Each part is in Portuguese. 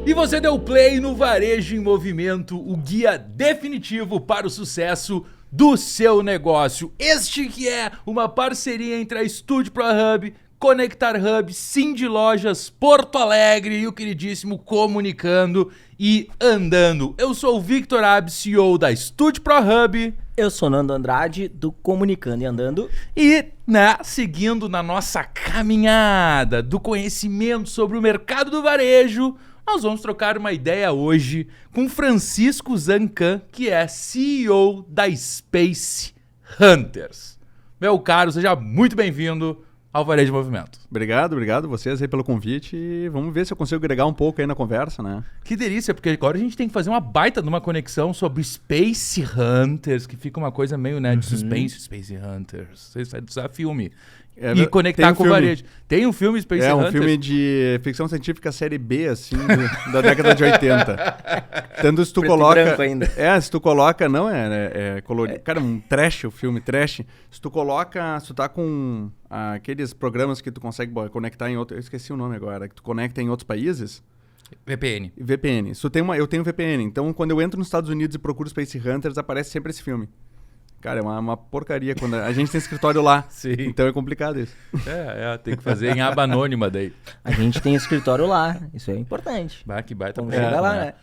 E você deu play no Varejo em Movimento, o guia definitivo para o sucesso do seu negócio. Este que é uma parceria entre a Estúdio Pro Hub, Conectar Hub, Cindy Lojas, Porto Alegre e o queridíssimo Comunicando e Andando. Eu sou o Victor Abbe, CEO da Estúdio Pro Hub. Eu sou Nando Andrade, do Comunicando e Andando. E, seguindo na nossa caminhada do conhecimento sobre o mercado do varejo, nós vamos trocar uma ideia hoje com Francisco Zancan, que é CEO da Space Hunters. Meu caro, seja muito bem-vindo ao Varejo de Movimento. Obrigado vocês aí pelo convite e vamos ver se eu consigo agregar um pouco aí na conversa, né? Que delícia, porque agora a gente tem que fazer uma baita de uma conexão sobre Space Hunters, que fica uma coisa meio, de suspense, Space Hunters, isso vai precisar filme. E conectar com o varejo. Tem um filme Space Hunters? É um filme de ficção científica série B, assim, da década de 80. Tanto se tu Preto coloca... e branco ainda. Se tu coloca... Não, é colorido. Cara, um trash, o filme trash. Se tu coloca... Se tu tá com aqueles programas que tu consegue conectar em outro... Eu esqueci o nome agora. Que tu conecta em outros países... VPN. Eu tenho VPN. Então, quando eu entro nos Estados Unidos e procuro Space Hunters, aparece sempre esse filme. Cara, é uma porcaria quando a gente tem escritório lá. Sim. Então é complicado isso. Tem que fazer em aba anônima daí. A gente tem escritório lá, isso é importante. Que baita. Vamos chegar lá, né?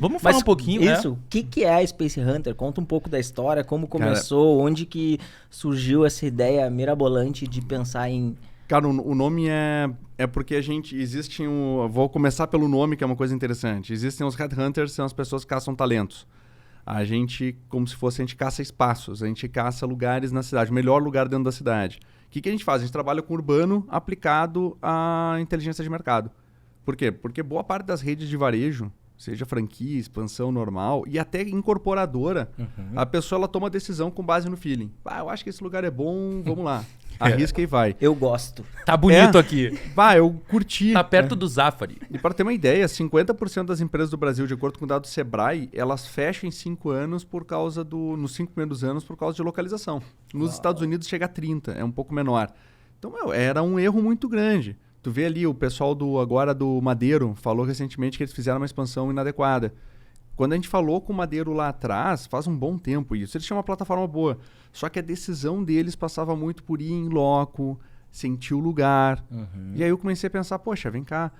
Vamos falar um pouquinho, né? Isso, o que é a Space Hunter? Conta um pouco da história, como começou, onde que surgiu essa ideia mirabolante de pensar em... Cara, o nome é porque vou começar pelo nome, que é uma coisa interessante. Existem os Headhunters, são as pessoas que caçam talentos. A gente, como se fosse, a gente caça espaços, a gente caça lugares na cidade, o melhor lugar dentro da cidade. O que a gente faz? A gente trabalha com urbano aplicado à inteligência de mercado. Por quê? Porque boa parte das redes de varejo, seja franquia, expansão normal e até incorporadora, a pessoa ela toma decisão com base no feeling. Eu acho que esse lugar é bom, vamos lá. Arrisca e vai. Eu gosto. Tá bonito aqui. Eu curti. Tá perto do Zafari. E para ter uma ideia, 50% das empresas do Brasil, de acordo com o dado do Sebrae, elas fecham em 5 anos nos 5 primeiros anos por causa de localização. Nos Estados Unidos chega a 30, é um pouco menor. Então, era um erro muito grande. Tu vê ali o pessoal do Madeiro falou recentemente que eles fizeram uma expansão inadequada. Quando a gente falou com o Madeiro lá atrás, faz um bom tempo isso, eles tinham uma plataforma boa. Só que a decisão deles passava muito por ir em loco, sentir o lugar. E aí eu comecei a pensar, poxa, vem cá,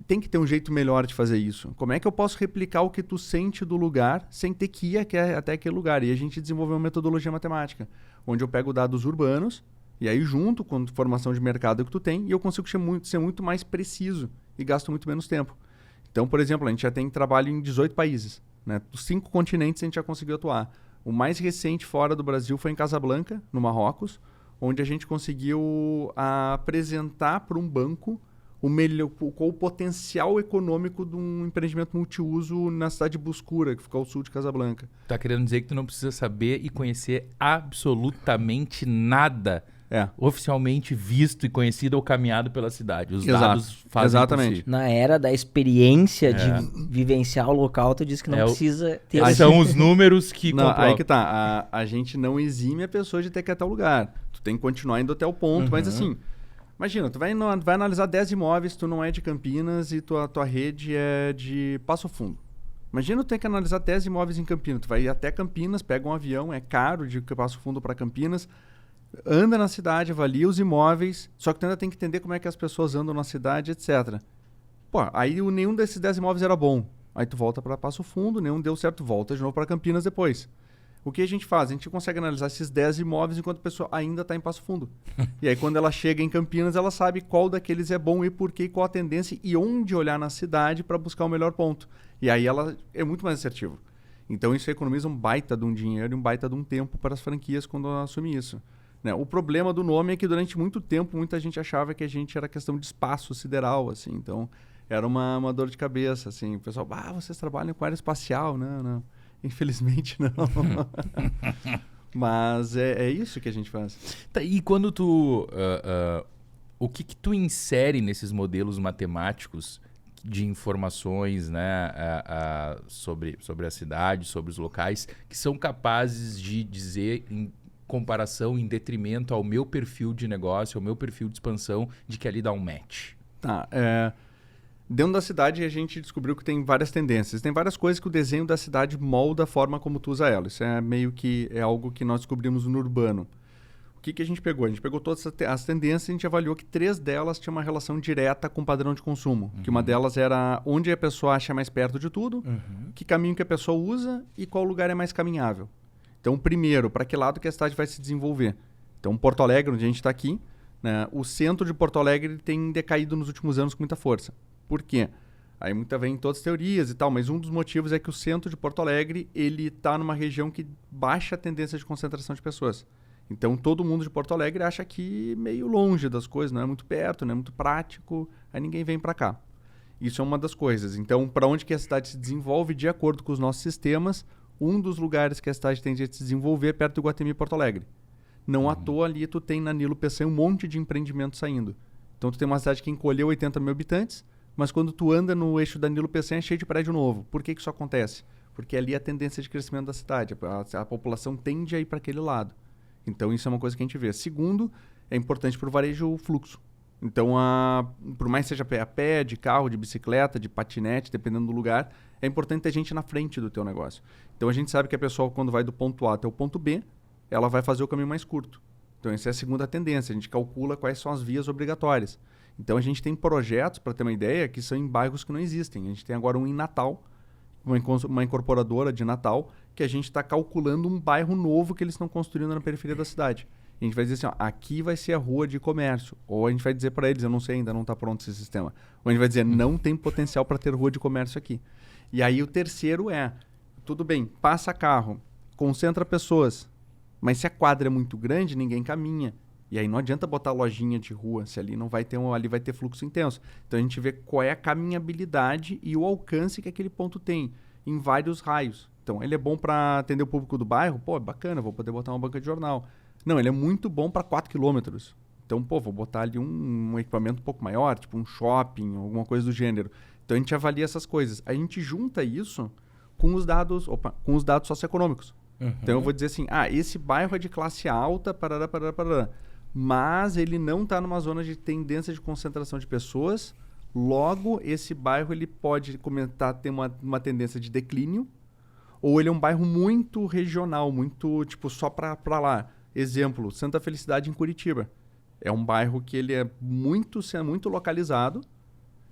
tem que ter um jeito melhor de fazer isso. Como é que eu posso replicar o que tu sente do lugar sem ter que ir até aquele lugar? E a gente desenvolveu uma metodologia matemática, onde eu pego dados urbanos, e aí junto com a informação de mercado que tu tem, e eu consigo ser muito mais preciso e gasto muito menos tempo. Então, por exemplo, a gente já tem trabalho em 18 países. Né? Dos 5 continentes a gente já conseguiu atuar. O mais recente fora do Brasil foi em Casablanca, no Marrocos, onde a gente conseguiu apresentar para um banco qual o potencial econômico de um empreendimento multiuso na cidade de Buscura, que fica ao sul de Casablanca. Tá querendo dizer que tu não precisa saber e conhecer absolutamente nada oficialmente visto e conhecido ou caminhado pela cidade. Os dados fazem Exatamente. por si. Na era da experiência de vivenciar o local, tu disse que não precisa ter... São os números que não, comprovam. Aí que tá. A gente não exime a pessoa de ter que ir até o lugar. Tu tem que continuar indo até o ponto, mas assim... Imagina, tu vai analisar 10 imóveis, tu não é de Campinas e tua rede é de Passo Fundo. Imagina tu ter que analisar 10 imóveis em Campinas. Tu vai ir até Campinas, pega um avião, é caro de Passo Fundo para Campinas, anda na cidade, avalia os imóveis, só que tu ainda tem que entender como é que as pessoas andam na cidade, etc. Aí nenhum desses 10 imóveis era bom. Aí tu volta para Passo Fundo, nenhum deu certo, volta de novo para Campinas depois. O que a gente faz? A gente consegue analisar esses 10 imóveis enquanto a pessoa ainda está em Passo Fundo. E aí, quando ela chega em Campinas, ela sabe qual daqueles é bom e por quê, qual a tendência e onde olhar na cidade para buscar o melhor ponto. E aí ela é muito mais assertiva. Então, isso economiza um baita de um dinheiro e um baita de um tempo para as franquias quando assumem isso. Né? O problema do nome é que durante muito tempo muita gente achava que a gente era questão de espaço sideral, assim. Então, era uma dor de cabeça, assim. O pessoal, vocês trabalham com área espacial? Não. Infelizmente não. Mas é isso que a gente faz. Tá, e quando tu... o que tu insere nesses modelos matemáticos de informações, né, sobre a cidade, sobre os locais, que são capazes de dizer em comparação, em detrimento ao meu perfil de negócio, ao meu perfil de expansão, de que ali dá um match? Tá, Dentro da cidade, a gente descobriu que tem várias tendências. Tem várias coisas que o desenho da cidade molda a forma como tu usa ela. Isso é meio que algo que nós descobrimos no urbano. O que a gente pegou? A gente pegou todas as tendências e a gente avaliou que 3 delas tinham uma relação direta com o padrão de consumo. Que uma delas era onde a pessoa acha mais perto de tudo, que caminho que a pessoa usa e qual lugar é mais caminhável. Então, primeiro, para que lado que a cidade vai se desenvolver? Então, Porto Alegre, onde a gente está aqui, né, o centro de Porto Alegre tem decaído nos últimos anos com muita força. Por quê? Aí vem todas as teorias e tal, mas um dos motivos é que o centro de Porto Alegre ele está numa região que baixa a tendência de concentração de pessoas. Então, todo mundo de Porto Alegre acha que meio longe das coisas, não é muito perto, não é muito prático, aí ninguém vem para cá. Isso é uma das coisas. Então, para onde que a cidade se desenvolve, de acordo com os nossos sistemas, um dos lugares que a cidade tende a se desenvolver é perto do Iguatemi e Porto Alegre. Não à toa ali tu tem na Nilo Peçanha um monte de empreendimento saindo. Então, tu tem uma cidade que encolheu 80 mil habitantes, mas quando tu anda no eixo da Nilo Peçanha é cheio de prédio novo. Por que isso acontece? Porque ali é a tendência de crescimento da cidade. A população tende a ir para aquele lado. Então, isso é uma coisa que a gente vê. Segundo, é importante para o varejo o fluxo. Então, por mais que seja a pé, de carro, de bicicleta, de patinete, dependendo do lugar, é importante ter gente na frente do teu negócio. Então, a gente sabe que a pessoa, quando vai do ponto A até o ponto B, ela vai fazer o caminho mais curto. Então, essa é a segunda tendência. A gente calcula quais são as vias obrigatórias. Então, a gente tem projetos, para ter uma ideia, que são em bairros que não existem. A gente tem agora um em Natal, uma incorporadora de Natal, que a gente está calculando um bairro novo que eles estão construindo na periferia da cidade. A gente vai dizer assim, ó, aqui vai ser a rua de comércio. Ou a gente vai dizer para eles, eu não sei ainda, não está pronto esse sistema. Ou a gente vai dizer, não tem potencial para ter rua de comércio aqui. E aí o terceiro tudo bem, passa carro, concentra pessoas, mas se a quadra é muito grande, ninguém caminha. E aí não adianta botar lojinha de rua, se ali não vai ter ali vai ter fluxo intenso. Então a gente vê qual é a caminhabilidade e o alcance que aquele ponto tem em vários raios. Então ele é bom para atender o público do bairro, pô, é bacana, vou poder botar uma banca de jornal. Não, ele é muito bom para 4 quilômetros. Então, pô, vou botar ali um equipamento um pouco maior, tipo um shopping, alguma coisa do gênero. Então a gente avalia essas coisas. A gente junta isso com os dados socioeconômicos. Então eu vou dizer assim, esse bairro é de classe alta, parará, parará, parará. Mas ele não está numa zona de tendência de concentração de pessoas, logo esse bairro ele pode começar a ter uma tendência de declínio, ou ele é um bairro muito regional, muito tipo só para lá. Exemplo, Santa Felicidade em Curitiba. É um bairro que ele é muito localizado,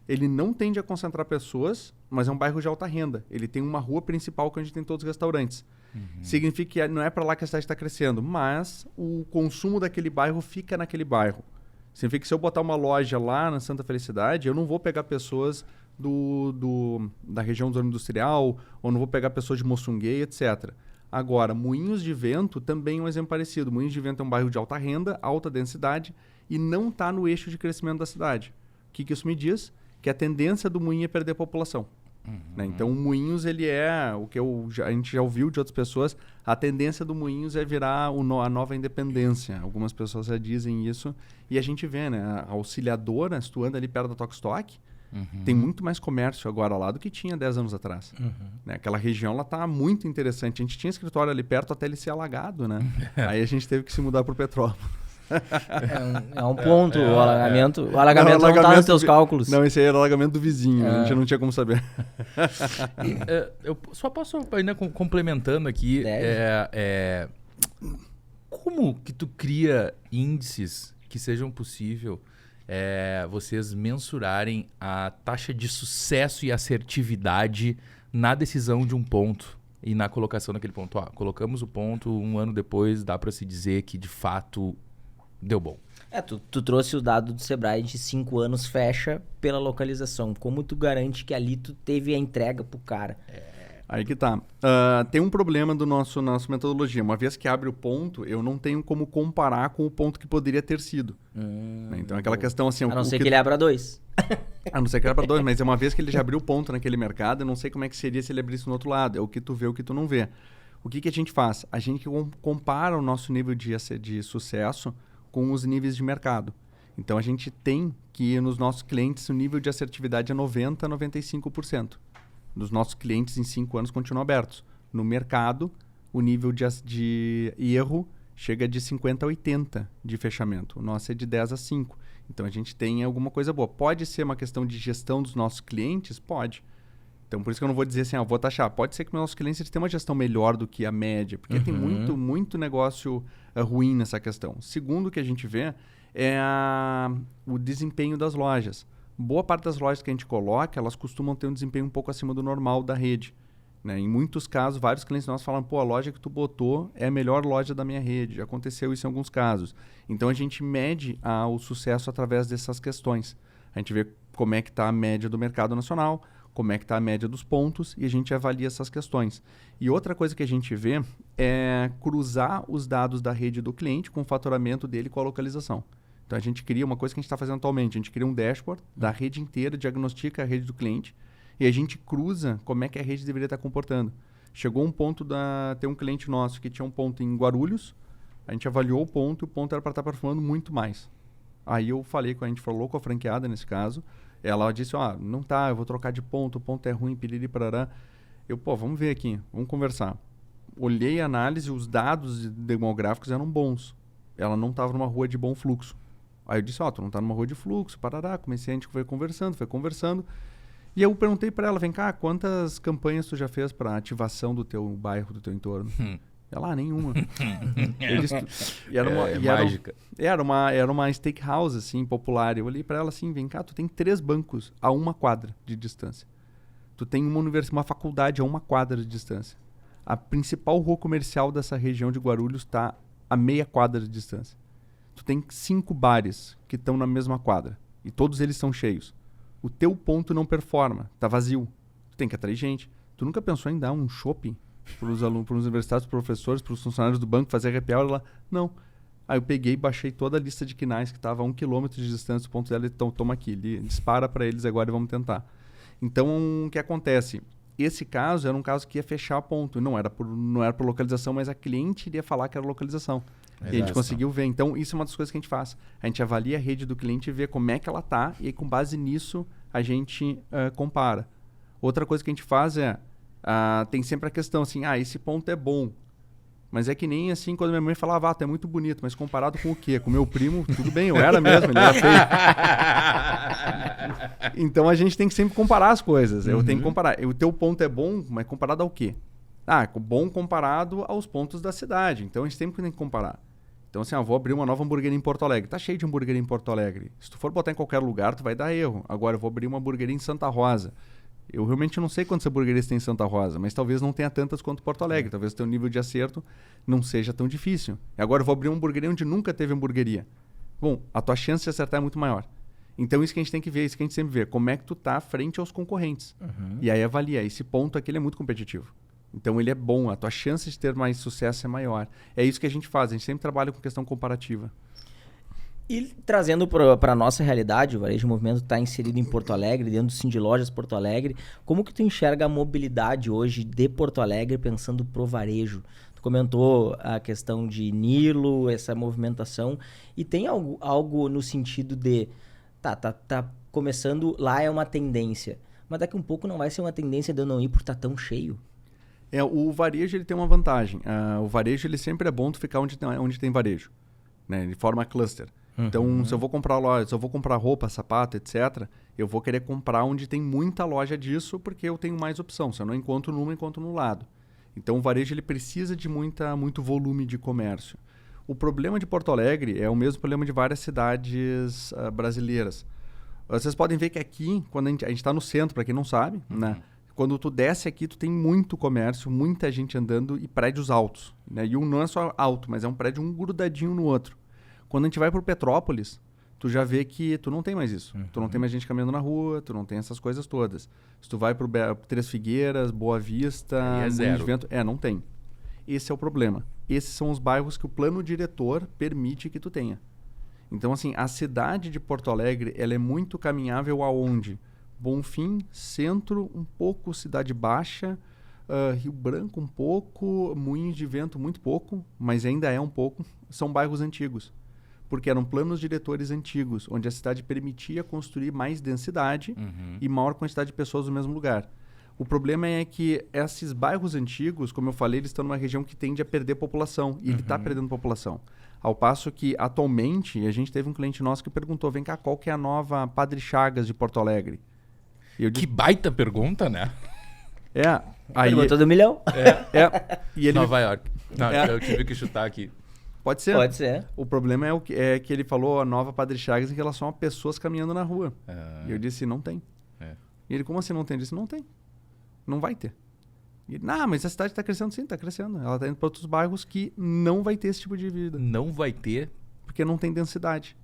ele não tende a concentrar pessoas, mas é um bairro de alta renda. Ele tem uma rua principal que a gente tem todos os restaurantes. Significa que não é para lá que a cidade está crescendo, mas o consumo daquele bairro fica naquele bairro. Significa que se eu botar uma loja lá na Santa Felicidade, eu não vou pegar pessoas da região do zona industrial, ou não vou pegar pessoas de Moçunguei, etc. Agora, Moinhos de Vento também é um exemplo parecido. Moinhos de Vento é um bairro de alta renda, alta densidade, e não está no eixo de crescimento da cidade. O que isso me diz? Que a tendência do Moinho é perder população. Né? Então, o Moinhos, ele é o que a gente já ouviu de outras pessoas, a tendência do Moinhos é virar a nova independência. Algumas pessoas já dizem isso. E a gente vê, né? A Auxiliadora, se tu anda ali perto da Tokstok, tem muito mais comércio agora lá do que tinha 10 anos atrás. Né? Aquela região está muito interessante. A gente tinha escritório ali perto até ele ser alagado, né? Aí a gente teve que se mudar para o Petrópolis. É um ponto, o alagamento. O alagamento não está nos teus cálculos. Não, esse aí era o alagamento do vizinho, a gente não tinha como saber. Eu só posso ainda complementando aqui. Como que tu cria índices que sejam possível vocês mensurarem a taxa de sucesso e assertividade na decisão de um ponto e na colocação daquele ponto? Colocamos o ponto, um ano depois dá para se dizer que de fato deu bom. Tu trouxe o dado do Sebrae de 5 anos fecha pela localização. Como tu garante que ali tu teve a entrega pro cara? Aí que tá. Tem um problema do nossa metodologia. Uma vez que abre o ponto, eu não tenho como comparar com o ponto que poderia ter sido. Né? Então, aquela questão assim... A não ser que ele abra 2. A não ser que ele abra 2, mas é uma vez que ele já abriu o ponto naquele mercado, eu não sei como é que seria se ele abrisse no outro lado. É o que tu vê, o que tu não vê. O que a gente faz? A gente compara o nosso nível de sucesso com os níveis de mercado. Então, a gente tem que, nos nossos clientes, o nível de assertividade é 90% a 95%. Dos nossos clientes, em 5 anos, continuam abertos. No mercado, o nível de erro chega de 50 a 80 de fechamento. O nosso é de 10 a 5. Então, a gente tem alguma coisa boa. Pode ser uma questão de gestão dos nossos clientes? Pode. Então, por isso que eu não vou dizer assim, vou taxar. Pode ser que os nossos clientes eles tenham uma gestão melhor do que a média, porque tem muito negócio ruim nessa questão. Segundo, o que a gente vê é o desempenho das lojas. Boa parte das lojas que a gente coloca, elas costumam ter um desempenho um pouco acima do normal da rede. Né? Em muitos casos, vários clientes nossos falam, pô, a loja que tu botou é a melhor loja da minha rede. Já aconteceu isso em alguns casos. Então, a gente mede o sucesso através dessas questões. A gente vê como é que está a média do mercado nacional, como é que está a média dos pontos e a gente avalia essas questões. E outra coisa que a gente vê é cruzar os dados da rede do cliente com o faturamento dele com a localização. Então, a gente cria uma coisa que a gente está fazendo atualmente. A gente cria um dashboard da rede inteira, diagnostica a rede do cliente e a gente cruza como é que a rede deveria estar comportando. Chegou um ponto tem um cliente nosso que tinha um ponto em Guarulhos, a gente avaliou o ponto e o ponto era para estar performando muito mais. Aí a gente falou com a franqueada nesse caso, ela disse, não tá, eu vou trocar de ponto, o ponto é ruim, piriri, parará. Vamos ver aqui, vamos conversar. Olhei a análise, os dados demográficos eram bons. Ela não estava numa rua de bom fluxo. Aí eu disse, tu não está numa rua de fluxo, parará. Comecei, a gente foi conversando. E eu perguntei para ela, vem cá, quantas campanhas tu já fez para ativação do teu bairro, do teu entorno? Ela, nenhuma. Mágica. Era uma steakhouse, assim, popular. Eu olhei para ela assim, vem cá, tu tem 3 bancos a 1 quadra de distância. Tu tem uma faculdade a 1 quadra de distância. A principal rua comercial dessa região de Guarulhos está a meia quadra de distância. Tu tem 5 bares que estão na mesma quadra. E todos eles são cheios. O teu ponto não performa, tá vazio. Tu tem que atrair gente. Tu nunca pensou em dar um shopping para os alunos, para os universitários, para os professores, para os funcionários do banco, fazer happy hour lá? Não. Aí eu peguei e baixei toda a lista de quinais que estava a 1 quilômetro de distância do ponto dela. Então, toma aqui, dispara para eles agora e vamos tentar. Então, o que acontece? Esse caso era um caso que ia fechar a ponto. Não era por localização, mas a cliente iria falar que era localização. E a gente conseguiu ver. Então, isso é uma das coisas que a gente faz. A gente avalia a rede do cliente e vê como é que ela está. E aí, com base nisso, a gente compara. Outra coisa que a gente faz tem sempre a questão assim, esse ponto é bom. Mas é que nem assim, quando minha mãe falava, é muito bonito. Mas comparado com o quê? Com o meu primo, tudo bem, eu era mesmo, ele era feio. Então, a gente tem que sempre comparar as coisas. Eu tenho que comparar. O teu ponto é bom, mas comparado ao quê? Bom comparado aos pontos da cidade. Então, a gente sempre tem que comparar. Então, assim, vou abrir uma nova hamburgueria em Porto Alegre. Tá cheio de hamburgueria em Porto Alegre. Se tu for botar em qualquer lugar, tu vai dar erro. Agora, eu vou abrir uma hamburgueria em Santa Rosa. Eu realmente não sei quantas hamburguerias tem em Santa Rosa, mas talvez não tenha tantas quanto Porto Alegre. Talvez o teu nível de acerto não seja tão difícil. E agora eu vou abrir uma hamburgueria onde nunca teve hamburgueria. Bom, a tua chance de acertar é muito maior. Então, isso que a gente tem que ver, isso que a gente sempre vê. Como é que tu tá frente aos concorrentes. E aí avalia. Esse ponto aqui ele é muito competitivo. Então, ele é bom. A tua chance de ter mais sucesso é maior. É isso que a gente faz. A gente sempre trabalha com questão comparativa. E trazendo para a nossa realidade, o Varejo de Movimento está inserido em Porto Alegre, dentro do Cindy Lojas Porto Alegre. Como que tu enxerga a mobilidade hoje de Porto Alegre pensando pro varejo? Tu comentou a questão de Nilo, essa movimentação. E tem algo no sentido de... Tá começando, lá é uma tendência. Mas daqui um pouco não vai ser uma tendência de eu não ir por estar tão cheio. O varejo ele tem uma vantagem. O varejo ele sempre é bom tu ficar onde tem varejo. Né? De forma cluster. Então, se eu vou comprar loja, se eu vou comprar roupa, sapato, etc., eu vou querer comprar onde tem muita loja disso, porque eu tenho mais opção. Se eu não encontro numa, encontro no lado. Então, o varejo ele precisa de muito volume de comércio. O problema de Porto Alegre é o mesmo problema de várias cidades brasileiras. Vocês podem ver que aqui, quando a gente está no centro, para quem não sabe, né? Quando tu desce aqui, tu tem muito comércio, muita gente andando e prédios altos. Né? E um não é só alto, mas é um prédio um grudadinho no outro. Quando a gente vai para Petrópolis, tu já vê que tu não tem mais isso. Tu não tem mais gente caminhando na rua, tu não tem essas coisas todas. Se tu vai para Três Figueiras, Boa Vista, zero. Vento, não tem. Esse é o problema. Esses são os bairros que o plano diretor permite que tu tenha. Então, assim, a cidade de Porto Alegre, ela é muito caminhável aonde? Bonfim, centro, um pouco Cidade Baixa, Rio Branco um pouco, Moinhos de Vento muito pouco, mas ainda é um pouco. São bairros antigos, porque eram planos diretores antigos, onde a cidade permitia construir mais densidade e maior quantidade de pessoas no mesmo lugar. O problema é que esses bairros antigos, como eu falei, eles estão numa região que tende a perder população. E ele está perdendo população. Ao passo que, atualmente, a gente teve um cliente nosso que perguntou, vem cá, qual que é a nova Padre Chagas de Porto Alegre? E eu disse, Que baita pergunta, né? Aí, Perguntou do milhão. e ele Nova York. Não, É. eu tive que chutar aqui. Pode ser. Pode ser. O problema é que ele falou a nova Padre Chagas em relação a pessoas caminhando na rua. E eu disse, não tem. E ele, como assim não tem? Eu disse, não tem. Não vai ter. E ele, mas a cidade está crescendo. Sim, está crescendo. Ela está indo para outros bairros que não vai ter esse tipo de vida. Não vai ter. Porque não tem densidade.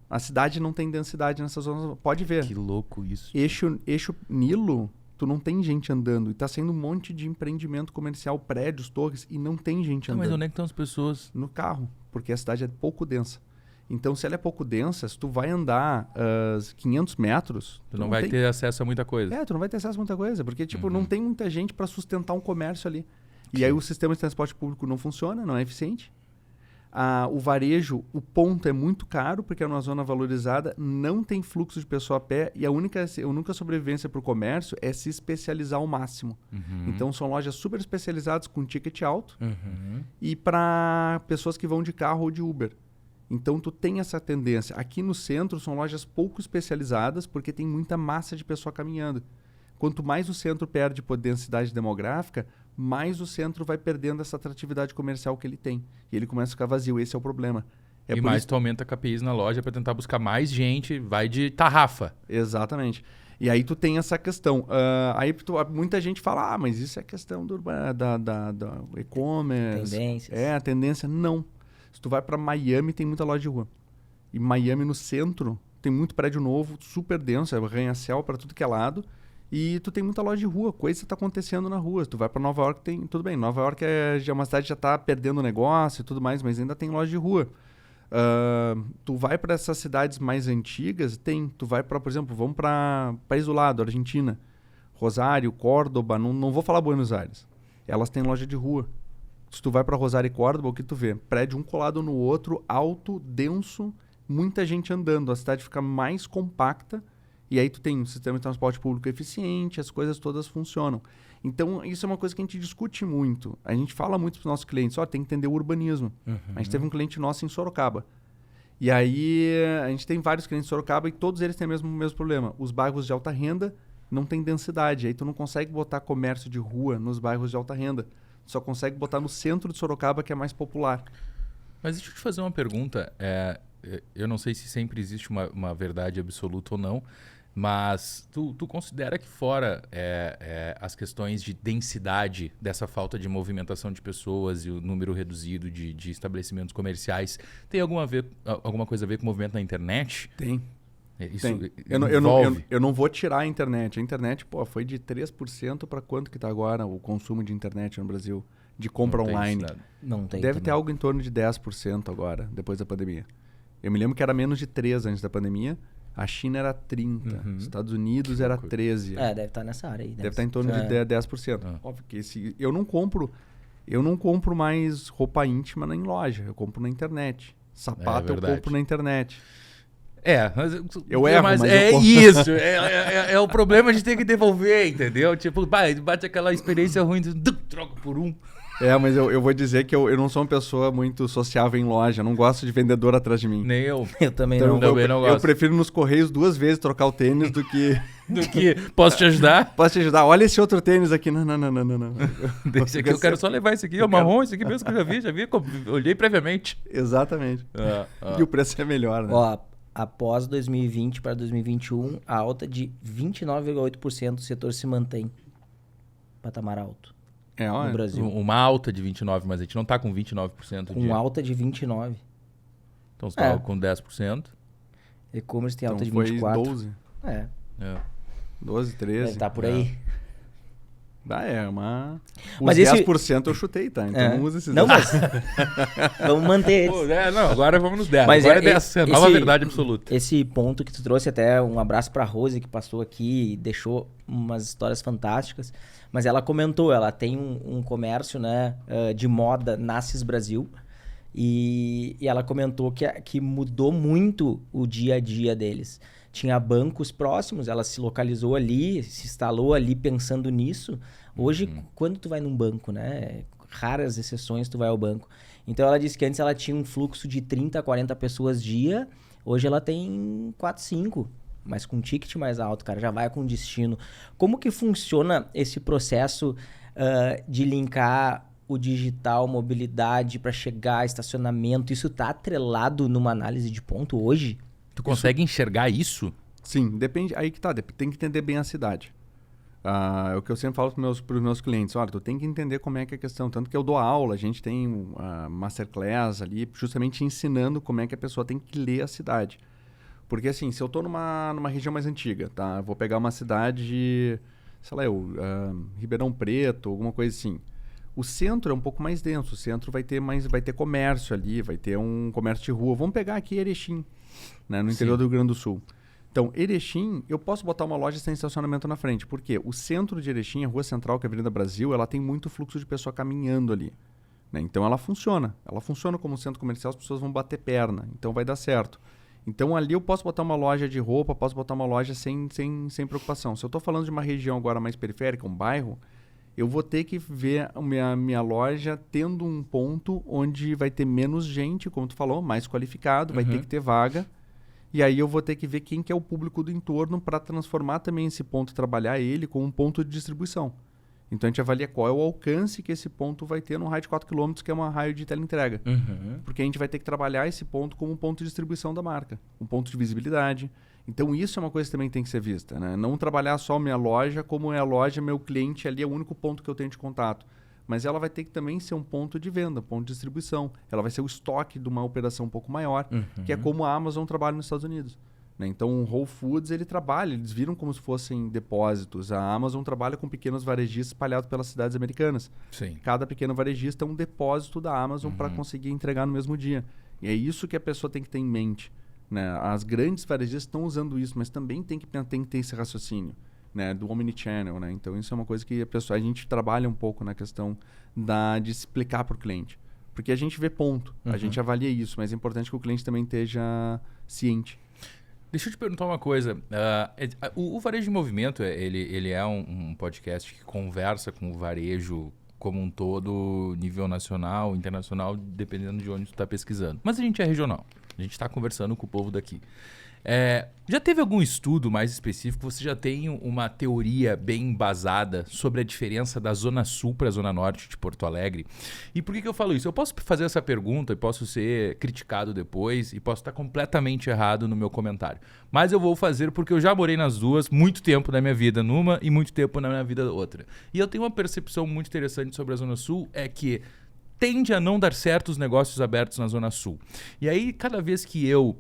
A cidade não tem densidade nessas zonas. Pode ver. Que louco isso. Eixo Nilo, tu não tem gente andando. E tá saindo um monte de empreendimento comercial, prédios, torres, e não tem gente andando. Mas onde é que estão as pessoas? No carro, porque a cidade é pouco densa. Então, se ela é pouco densa, se tu vai andar 500 metros... Tu não vai ter acesso a muita coisa. Tu não vai ter acesso a muita coisa, porque não tem muita gente para sustentar um comércio ali. E aí o sistema de transporte público não funciona, não é eficiente. O varejo, o ponto é muito caro, porque é uma zona valorizada, não tem fluxo de pessoa a pé, e a única sobrevivência para o comércio é se especializar ao máximo. Então, são lojas super especializadas com ticket alto e para pessoas que vão de carro ou de Uber. Então, tu tem essa tendência. Aqui no centro, são lojas pouco especializadas, porque tem muita massa de pessoa caminhando. Quanto mais o centro perde por densidade demográfica, mais o centro vai perdendo essa atratividade comercial que ele tem. E ele começa a ficar vazio. Esse é o problema. E mais tu aumenta KPIs na loja para tentar buscar mais gente, vai de tarrafa. Exatamente. E aí tu tem essa questão. Aí muita gente fala, mas isso é questão da e-commerce. Tendências. A tendência. Não. Se tu vai para Miami, tem muita loja de rua. E Miami, no centro, tem muito prédio novo, super denso, arranha-céu para tudo que é lado. E tu tem muita loja de rua, coisa está acontecendo na rua. Tu vai para Nova York, tem tudo bem. Nova York é uma cidade que já está perdendo negócio e tudo mais, mas ainda tem loja de rua. Tu vai para essas cidades mais antigas, tu vai para, por exemplo, vamos para país do lado, Argentina, Rosário, Córdoba, não vou falar Buenos Aires. Elas têm loja de rua. Se tu vai para Rosário e Córdoba, o que tu vê? Prédio um colado no outro, alto, denso, muita gente andando. A cidade fica mais compacta. E aí tu tem um sistema de transporte público eficiente, as coisas todas funcionam. Então, isso é uma coisa que a gente discute muito. A gente fala muito para os nossos clientes, tem que entender o urbanismo. A gente teve um cliente nosso em Sorocaba. E aí, a gente tem vários clientes em Sorocaba e todos eles têm o mesmo problema. Os bairros de alta renda não têm densidade. Aí tu não consegue botar comércio de rua nos bairros de alta renda. Tu só consegue botar no centro de Sorocaba, que é mais popular. Mas deixa eu te fazer uma pergunta. Eu não sei se sempre existe uma verdade absoluta ou não, mas tu considera que fora as questões de densidade dessa falta de movimentação de pessoas e o número reduzido de estabelecimentos comerciais tem alguma coisa a ver com o movimento na internet? Tem. Isso tem. envolve? Eu não vou tirar a internet. A internet foi de 3% para quanto que está agora o consumo de internet no Brasil, de compra online. Não tem. Deve ter algo em torno de 10% agora, depois da pandemia. Eu me lembro que era menos de 3% antes da pandemia. A China era 30%, Estados Unidos era 13%. Deve estar nessa área aí. Deve estar em torno de 10%. Óbvio que eu não compro mais roupa íntima em loja, eu compro na internet. Sapato eu compro na internet. Eu erro, mas isso. É o problema de ter que devolver, entendeu? Tipo, bate aquela experiência ruim, troca por um. Mas eu vou dizer que eu não sou uma pessoa muito sociável em loja. Não gosto de vendedor atrás de mim. Nem eu. Eu também então, não. Não gosto. Eu prefiro nos Correios 2 vezes trocar o tênis do que... Posso te ajudar? Posso te ajudar. Olha esse outro tênis aqui. Não. Esse aqui eu quero só levar esse aqui. É o marrom, esse aqui mesmo que eu já vi. Olhei previamente. Exatamente. E o preço é melhor, né? Após 2020 para 2021, a alta de 29,8% do setor se mantém. Patamar alto. No Brasil. Uma alta de 29%, mas a gente não está com 29%. Com alta de 29%. Então você estava com 10%. E-commerce tem alta de foi 24%. 12%. 12, 13%. Deve estar por aí. Os mas 10% eu chutei, tá? Então não usa esses 10%. Não, mas vamos manter eles. Agora vamos nos 10%. Mas agora é 10%, nova verdade absoluta. Esse ponto que tu trouxe, até um abraço pra Rose, que passou aqui e deixou umas histórias fantásticas. Mas ela comentou, ela tem um comércio, né, de moda, Nasces Brasil. E ela comentou que mudou muito o dia a dia deles. Tinha bancos próximos, ela se localizou ali, se instalou ali pensando nisso. Hoje, quando tu vai num banco, né? Raras exceções tu vai ao banco. Então ela disse que antes ela tinha um fluxo de 30, 40 pessoas dia, hoje ela tem 4, 5, mas com um ticket mais alto, cara, já vai com destino. Como que funciona esse processo de linkar o digital, mobilidade para chegar, estacionamento? Isso tá atrelado numa análise de ponto hoje? Tu consegue enxergar isso? Sim, depende. Aí que tá, tem que entender bem a cidade. É o que eu sempre falo para os meus clientes. Olha, tu tem que entender como é que é a questão. Tanto que eu dou aula, a gente tem masterclass ali, justamente ensinando como é que a pessoa tem que ler a cidade. Porque assim, se eu estou numa região mais antiga, tá? Eu vou pegar uma cidade, sei lá, Ribeirão Preto, alguma coisa assim. O centro é um pouco mais denso. O centro vai ter comércio ali, vai ter um comércio de rua. Vamos pegar aqui Erechim, né, no interior do Rio Grande do Sul. Então, Erechim, eu posso botar uma loja sem estacionamento na frente. Por quê? O centro de Erechim, a Rua Central, que é a Avenida Brasil, ela tem muito fluxo de pessoa caminhando ali, né? Então, ela funciona. Ela funciona como centro comercial, as pessoas vão bater perna. Então, vai dar certo. Então, ali eu posso botar uma loja de roupa, posso botar uma loja sem preocupação. Se eu estou falando de uma região agora mais periférica, um bairro, eu vou ter que ver a minha loja tendo um ponto onde vai ter menos gente, como tu falou, mais qualificado, vai ter que ter vaga. E aí eu vou ter que ver quem que é o público do entorno para transformar também esse ponto e trabalhar ele como um ponto de distribuição. Então a gente avalia qual é o alcance que esse ponto vai ter num raio de 4 km, que é uma raio de teleentrega. Porque a gente vai ter que trabalhar esse ponto como um ponto de distribuição da marca, um ponto de visibilidade. Então isso é uma coisa que também tem que ser vista, né? Não trabalhar só minha loja como é a loja, meu cliente ali é o único ponto que eu tenho de contato. Mas ela vai ter que também ser um ponto de venda, ponto de distribuição. Ela vai ser o estoque de uma operação um pouco maior, que é como a Amazon trabalha nos Estados Unidos, né? Então, o Whole Foods, eles viram como se fossem depósitos. A Amazon trabalha com pequenos varejistas espalhados pelas cidades americanas. Sim. Cada pequeno varejista é um depósito da Amazon para conseguir entregar no mesmo dia. E é isso que a pessoa tem que ter em mente, né? As grandes varejistas estão usando isso, mas também tem que ter esse raciocínio, né, do omnichannel, né? Então isso é uma coisa que a gente trabalha um pouco na questão de explicar para o cliente, porque a gente vê ponto, a gente avalia isso, mas é importante que o cliente também esteja ciente. Deixa eu te perguntar uma coisa. O Varejo em Movimento, ele é um podcast que conversa com o varejo como um todo, nível nacional, internacional, dependendo de onde tu está pesquisando. Mas a gente é regional, a gente está conversando com o povo daqui. Já teve algum estudo mais específico? Você já tem uma teoria bem embasada sobre a diferença da Zona Sul para a Zona Norte de Porto Alegre? E por que eu falo isso? Eu posso fazer essa pergunta e posso ser criticado depois e posso estar completamente errado no meu comentário. Mas eu vou fazer porque eu já morei nas duas muito tempo na minha vida numa e muito tempo na minha vida outra. E eu tenho uma percepção muito interessante sobre a Zona Sul, é que tende a não dar certo os negócios abertos na Zona Sul. E aí, cada vez que eu,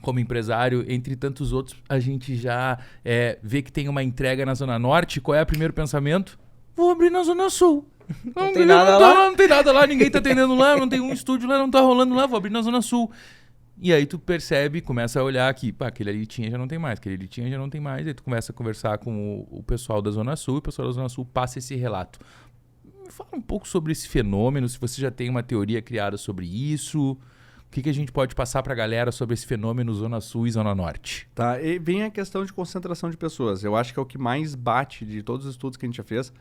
como empresário, entre tantos outros, a gente já vê que tem uma entrega na Zona Norte, qual é o primeiro pensamento? Vou abrir na Zona Sul. Não tem nada lá. Não tem nada lá, ninguém tá atendendo lá, não tem um estúdio lá, não tá rolando lá, vou abrir na Zona Sul. E aí tu percebe, começa a olhar aqui, pá, aquele ali tinha, já não tem mais, aquele ali tinha, já não tem mais. Aí tu começa a conversar com o pessoal da Zona Sul, e o pessoal da Zona Sul passa esse relato. Me fala um pouco sobre esse fenômeno, se você já tem uma teoria criada sobre isso. O que a gente pode passar para a galera sobre esse fenômeno Zona Sul e Zona Norte? Tá, e vem a questão de concentração de pessoas. Eu acho que é o que mais bate de todos os estudos que a gente já fez.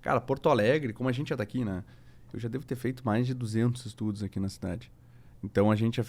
Cara, Porto Alegre, como a gente já tá aqui, né? Eu já devo ter feito mais de 200 estudos aqui na cidade. Então a gente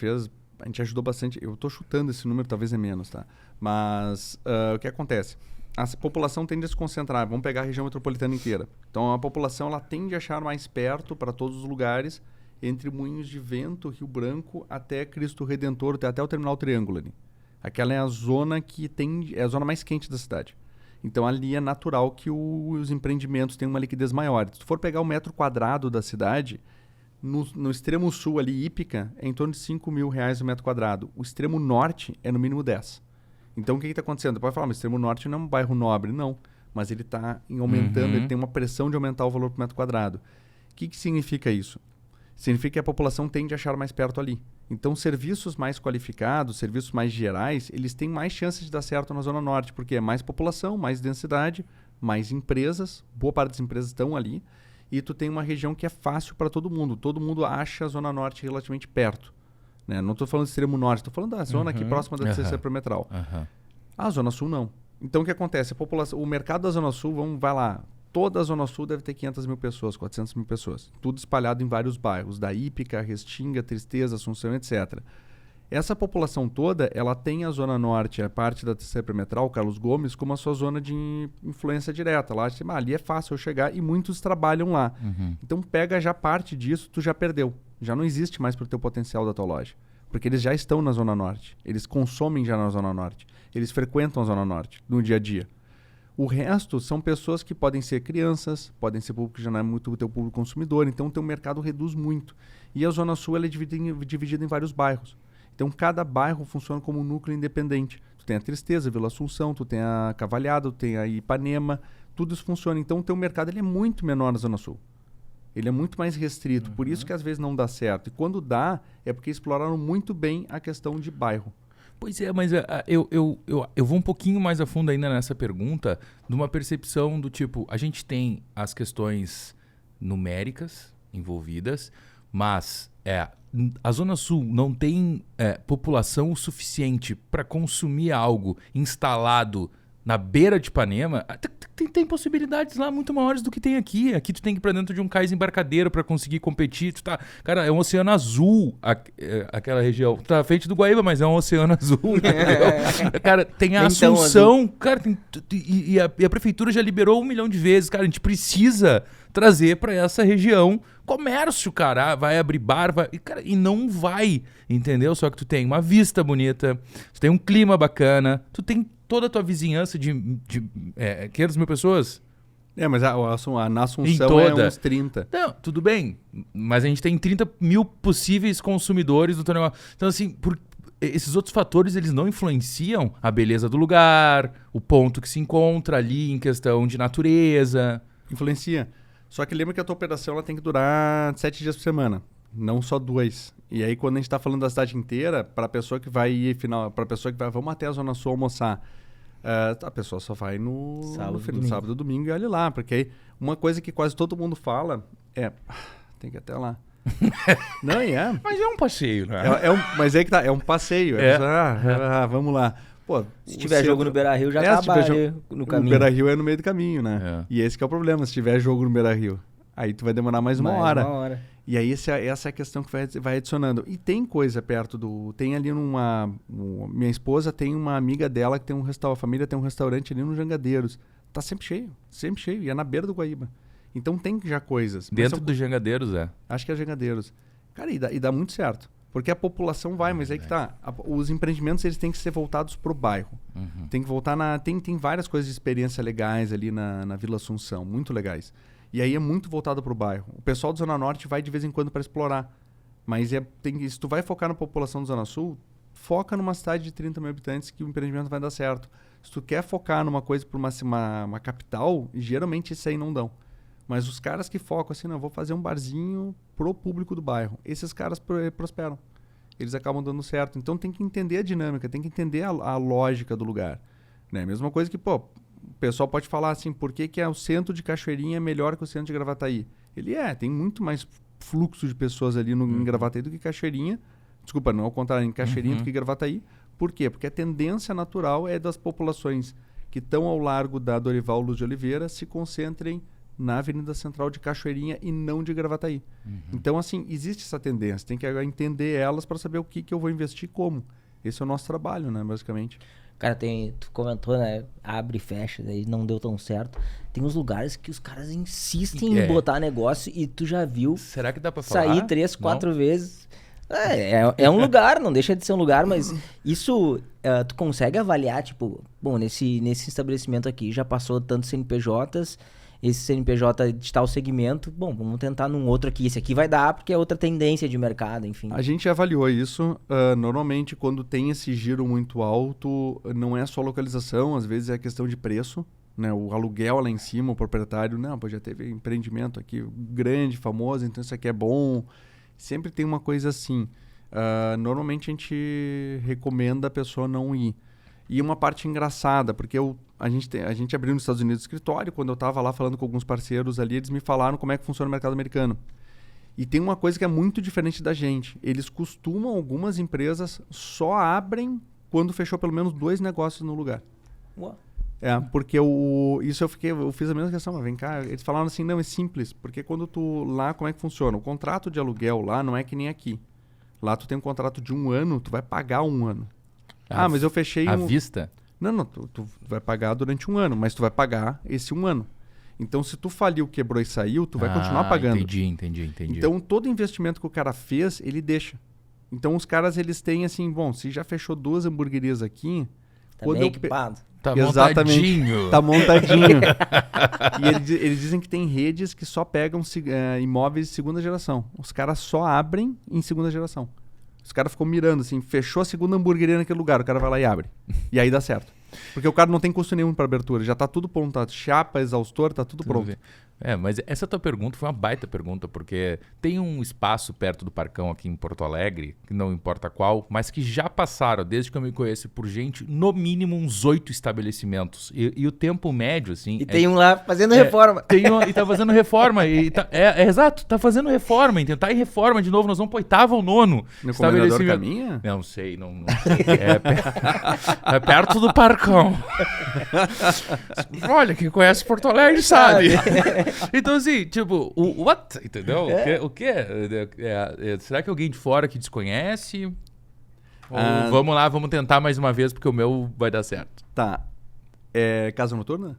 ajudou bastante. Eu tô chutando esse número, talvez é menos, tá? Mas o que acontece? A população tende a se concentrar. Vamos pegar a região metropolitana inteira. Então a população ela tende a achar mais perto para todos os lugares, entre Moinhos de Vento, Rio Branco, até Cristo Redentor, até o Terminal Triângulo ali. Aquela é a zona é a zona mais quente da cidade. Então ali é natural que os empreendimentos tenham uma liquidez maior. Se tu for pegar o metro quadrado da cidade, no extremo sul ali, Ípica, é em torno de R$5.000 o metro quadrado. O extremo norte é no mínimo 10. Então o que está acontecendo? Você pode falar, mas o extremo norte não é um bairro nobre. Não, mas ele está aumentando, ele tem uma pressão de aumentar o valor por metro quadrado. O que significa isso? Significa que a população tende a achar mais perto ali. Então, serviços mais qualificados, serviços mais gerais, eles têm mais chances de dar certo na Zona Norte, porque é mais população, mais densidade, mais empresas, boa parte das empresas estão ali, e tu tem uma região que é fácil para todo mundo acha a Zona Norte relativamente perto, né? Não estou falando do extremo norte, estou falando da zona aqui próxima da terceira perimetral. A Zona Sul não. Então o que acontece? O mercado da Zona Sul, vai lá, toda a Zona Sul deve ter 500 mil pessoas, 400 mil pessoas, tudo espalhado em vários bairros, da Ípica, Restinga, Tristeza, Assunção, etc. Essa população toda, ela tem a Zona Norte, a parte da terceira perimetral, Carlos Gomes, como a sua zona de influência direta. Lá, ali é fácil eu chegar e muitos trabalham lá. Então pega já parte disso, tu já perdeu. Já não existe mais para o teu potencial da tua loja. Porque eles já estão na Zona Norte. Eles consomem já na Zona Norte. Eles frequentam a Zona Norte no dia a dia. O resto são pessoas que podem ser crianças, podem ser público que já não é muito o teu público consumidor. Então o teu mercado reduz muito. E a Zona Sul ela é dividida em vários bairros. Então, cada bairro funciona como um núcleo independente. Tu tem a Tristeza, Vila Assunção, tu tem a Cavalhada, tu tem a Ipanema, tudo isso funciona. Então, o teu mercado ele é muito menor na Zona Sul. Ele é muito mais restrito, por isso que às vezes não dá certo. E quando dá, é porque exploraram muito bem a questão de bairro. Pois é, mas eu vou um pouquinho mais a fundo ainda nessa pergunta, de uma percepção do tipo, a gente tem as questões numéricas envolvidas, mas a Zona Sul não tem população o suficiente para consumir algo instalado na beira de Ipanema. Tem possibilidades lá muito maiores do que tem aqui. Aqui tu tem que ir para dentro de um cais embarcadeiro para conseguir competir. Cara, é um oceano azul aquela região. Tá frente do Guaíba, mas é um oceano azul. Cara, tem a Assunção. Cara, e a prefeitura já liberou 1 milhão de vezes. Cara, a gente precisa trazer para essa região comércio, cara. Vai abrir bar, e não vai, entendeu? Só que tu tem uma vista bonita, tu tem um clima bacana, tu tem toda a tua vizinhança de 500 mil pessoas. Mas na Assunção é uns 30. Não, tudo bem, mas a gente tem 30 mil possíveis consumidores do teu negócio. Então, assim, esses outros fatores, eles não influenciam a beleza do lugar, o ponto que se encontra ali em questão de natureza. Influencia. Só que lembra que a tua operação ela tem que durar 7 dias por semana, não só 2. E aí quando a gente está falando da cidade inteira, para a pessoa que vai ir vamos até a Zona Sul almoçar, a pessoa só vai no sábado, domingo e olha lá, porque aí uma coisa que quase todo mundo fala tem que ir até lá. Não, Mas é um passeio, né? Mas é que tá, é um passeio. Vamos lá. Pô, se tiver jogo no Beira-Rio, já acaba no caminho. O Beira-Rio é no meio do caminho, né? E esse que é o problema, se tiver jogo no Beira-Rio. Aí tu vai demorar mais uma hora. E aí essa é a questão que vai adicionando. E tem coisa perto tem ali minha esposa tem uma amiga dela que tem a família tem um restaurante ali no Jangadeiros. Tá sempre cheio. E é na beira do Guaíba. Então tem já coisas. Dentro dos Jangadeiros, Acho que é Jangadeiros. Cara, e dá muito certo. Porque a população vai, mas aí que tá. Os empreendimentos eles têm que ser voltados pro bairro. Tem que voltar tem várias coisas de experiência legais ali na Vila Assunção, muito legais. E aí é muito voltado pro bairro. O pessoal da Zona Norte vai de vez em quando para explorar. Mas se tu vai focar na população da Zona Sul, foca numa cidade de 30 mil habitantes que o empreendimento vai dar certo. Se tu quer focar numa coisa para uma capital, geralmente isso aí não dão. Mas os caras que focam assim, não, vou fazer um barzinho pro público do bairro. Esses caras prosperam. Eles acabam dando certo. Então tem que entender a dinâmica, tem que entender a lógica do lugar. Né? Mesma coisa que, o pessoal pode falar assim, por que o centro de Cachoeirinha é melhor que o centro de Gravataí? Ele tem muito mais fluxo de pessoas ali em Gravataí do que Cachoeirinha. Desculpa, não ao contrário, em Cachoeirinha do que Gravataí. Por quê? Porque a tendência natural é das populações que estão ao largo da Dorival Luz de Oliveira se concentrem na Avenida Central de Cachoeirinha e não de Gravataí. Então, assim, existe essa tendência. Tem que entender elas para saber o que eu vou investir e como. Esse é o nosso trabalho, né, basicamente. Cara, tu comentou, né? Abre e fecha, daí não deu tão certo. Tem uns lugares que os caras insistem em botar negócio e tu já viu. Será que dá pra falar? Sair 3, 4 vezes. É um lugar, não deixa de ser um lugar, mas isso tu consegue avaliar, tipo, bom, nesse estabelecimento aqui já passou tantos CNPJs. Esse CNPJ de tal segmento, bom, vamos tentar num outro aqui. Esse aqui vai dar porque é outra tendência de mercado, enfim. A gente avaliou isso. Normalmente, quando tem esse giro muito alto, não é só localização, às vezes é questão de preço. Né? O aluguel lá em cima, o proprietário, já teve empreendimento aqui grande, famoso, então isso aqui é bom. Sempre tem uma coisa assim. Normalmente a gente recomenda a pessoa não ir. E uma parte engraçada, porque a gente abriu nos Estados Unidos escritório, quando eu estava lá falando com alguns parceiros ali, eles me falaram como é que funciona o mercado americano. E tem uma coisa que é muito diferente da gente. Eles costumam, algumas empresas, só abrem quando fechou pelo menos 2 negócios no lugar. Ué. Porque eu fiz a mesma questão, mas vem cá, eles falaram assim, não, é simples, porque quando tu lá, como é que funciona? O contrato de aluguel lá não é que nem aqui. Lá tu tem um contrato de 1 ano, tu vai pagar 1 ano. Mas eu fechei à vista? Não, tu vai pagar durante 1 ano, mas tu vai pagar esse 1 ano. Então, se tu faliu, quebrou e saiu, tu vai continuar pagando. Entendi. Então, todo investimento que o cara fez, ele deixa. Então, os caras, eles têm assim, bom, se já fechou 2 hamburguerias aqui... Tá bem equipado. Tá Exatamente. montadinho. Tá montadinho. E eles dizem que tem redes que só pegam imóveis de segunda geração. Os caras só abrem em segunda geração. Os caras ficam mirando assim, fechou a segunda hamburgueria naquele lugar, o cara vai lá e abre. E aí dá certo. Porque o cara não tem custo nenhum para abertura, já tá tudo pronto, tá chapa, exaustor, tá tudo pronto. Bem. Mas essa tua pergunta foi uma baita pergunta, porque tem um espaço perto do Parcão aqui em Porto Alegre, que não importa qual, mas que já passaram, desde que eu me conheço por gente, no mínimo uns 8 estabelecimentos. E o tempo médio, assim... E tem um lá fazendo reforma. E tá fazendo reforma. Exato, tá fazendo reforma, então tá em reforma de novo, nós vamos pro 8º ou 9º No Comendador Caminha? Não sei, não sei. É perto do Parcão. Olha, quem conhece Porto Alegre sabe. Então, assim, tipo, what? Entendeu? O quê? Será que alguém de fora que desconhece? Ou vamos lá, vamos tentar mais uma vez, porque o meu vai dar certo. Tá. É casa noturna?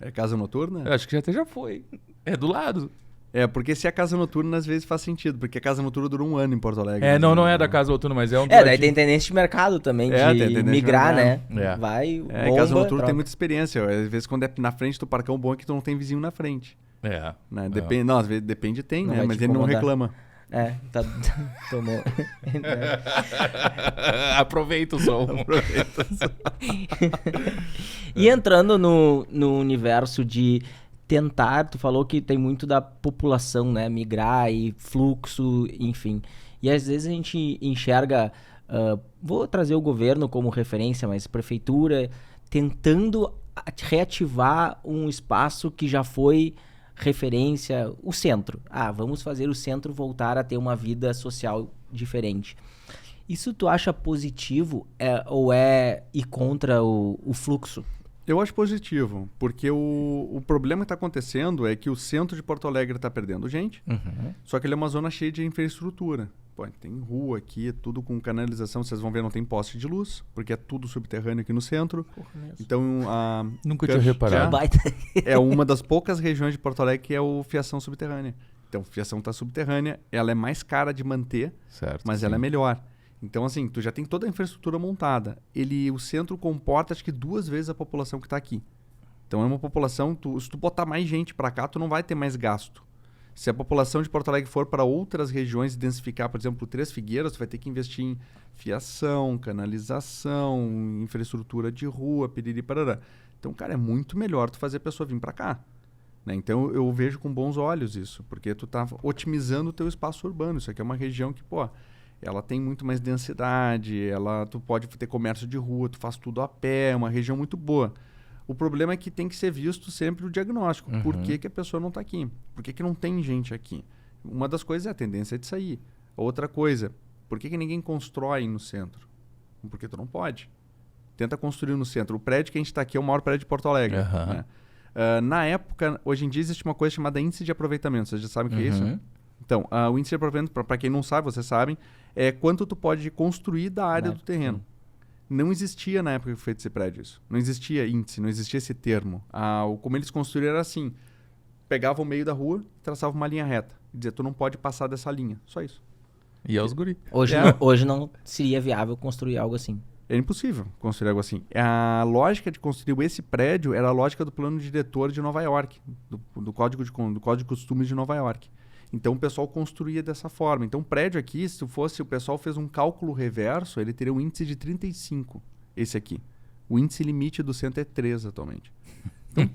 É casa noturna? Eu acho que já foi. É do lado. Porque se é casa noturna, às vezes faz sentido, porque a casa noturna dura 1 ano em Porto Alegre. Não é da casa noturna, mas é um... Daí tem tendência de mercado também, de migrar, né? Vai, bomba, casa noturna tem muita experiência. Às vezes, quando é na frente do Parcão, bom é que tu não tem vizinho na frente. Né? Depende, não, às vezes depende, tem, né? Mas ele não reclama. Tomou. Aproveita o som. E entrando no universo de tentar, tu falou que tem muito da população, né? Migrar e fluxo, enfim. E às vezes a gente enxerga, vou trazer o governo como referência, mas prefeitura, tentando reativar um espaço que já foi referência, o centro. Vamos fazer o centro voltar a ter uma vida social diferente. Isso tu acha positivo ou é ir contra o fluxo? Eu acho positivo, porque o problema que está acontecendo é que o centro de Porto Alegre está perdendo gente, só que ele é uma zona cheia de infraestrutura. Tem rua aqui, tudo com canalização, vocês vão ver, não tem poste de luz, porque é tudo subterrâneo aqui no centro. Então, nunca tinha reparado. É uma das poucas regiões de Porto Alegre que é o fiação subterrânea. Então, fiação está subterrânea, ela é mais cara de manter, mas ela é melhor. Então, assim, tu já tem toda a infraestrutura montada. O centro comporta, acho que 2 vezes a população que está aqui. Então, é uma população... se tu botar mais gente para cá, tu não vai ter mais gasto. Se a população de Porto Alegre for para outras regiões e densificar, por exemplo, 3 Figueiras, tu vai ter que investir em fiação, canalização, infraestrutura de rua, piriri, parará. Então, cara, é muito melhor tu fazer a pessoa vir para cá. Né? Então, eu vejo com bons olhos isso, porque tu tá otimizando o teu espaço urbano. Isso aqui é uma região que, ela tem muito mais densidade, tu pode ter comércio de rua, tu faz tudo a pé, é uma região muito boa. O problema é que tem que ser visto sempre o diagnóstico. Por que a pessoa não está aqui? Por que não tem gente aqui? Uma das coisas é a tendência de sair. Outra coisa, por que ninguém constrói no centro? Porque tu não pode. Tenta construir no centro. O prédio que a gente está aqui é o maior prédio de Porto Alegre. Né? Na época, hoje em dia existe uma coisa chamada índice de aproveitamento. Vocês já sabem o que é isso? Então, o índice de aproveitamento, para quem não sabe, vocês sabem, é quanto tu pode construir da área do terreno. Não existia na época que foi feito esse prédio isso. Não existia índice, não existia esse termo. Como eles construíram era assim. Pegava o meio da rua e traçava uma linha reta. E dizia, tu não pode passar dessa linha. Só isso. E aos guri. Hoje não seria viável construir algo assim. É impossível construir algo assim. A lógica de construir esse prédio era a lógica do plano diretor de Nova York. Do Código de Costumes de Nova York. Então o pessoal construía dessa forma. Então o prédio aqui, se o pessoal fez um cálculo reverso, ele teria um índice de 35, esse aqui. O índice limite do centro é 3 atualmente. Então,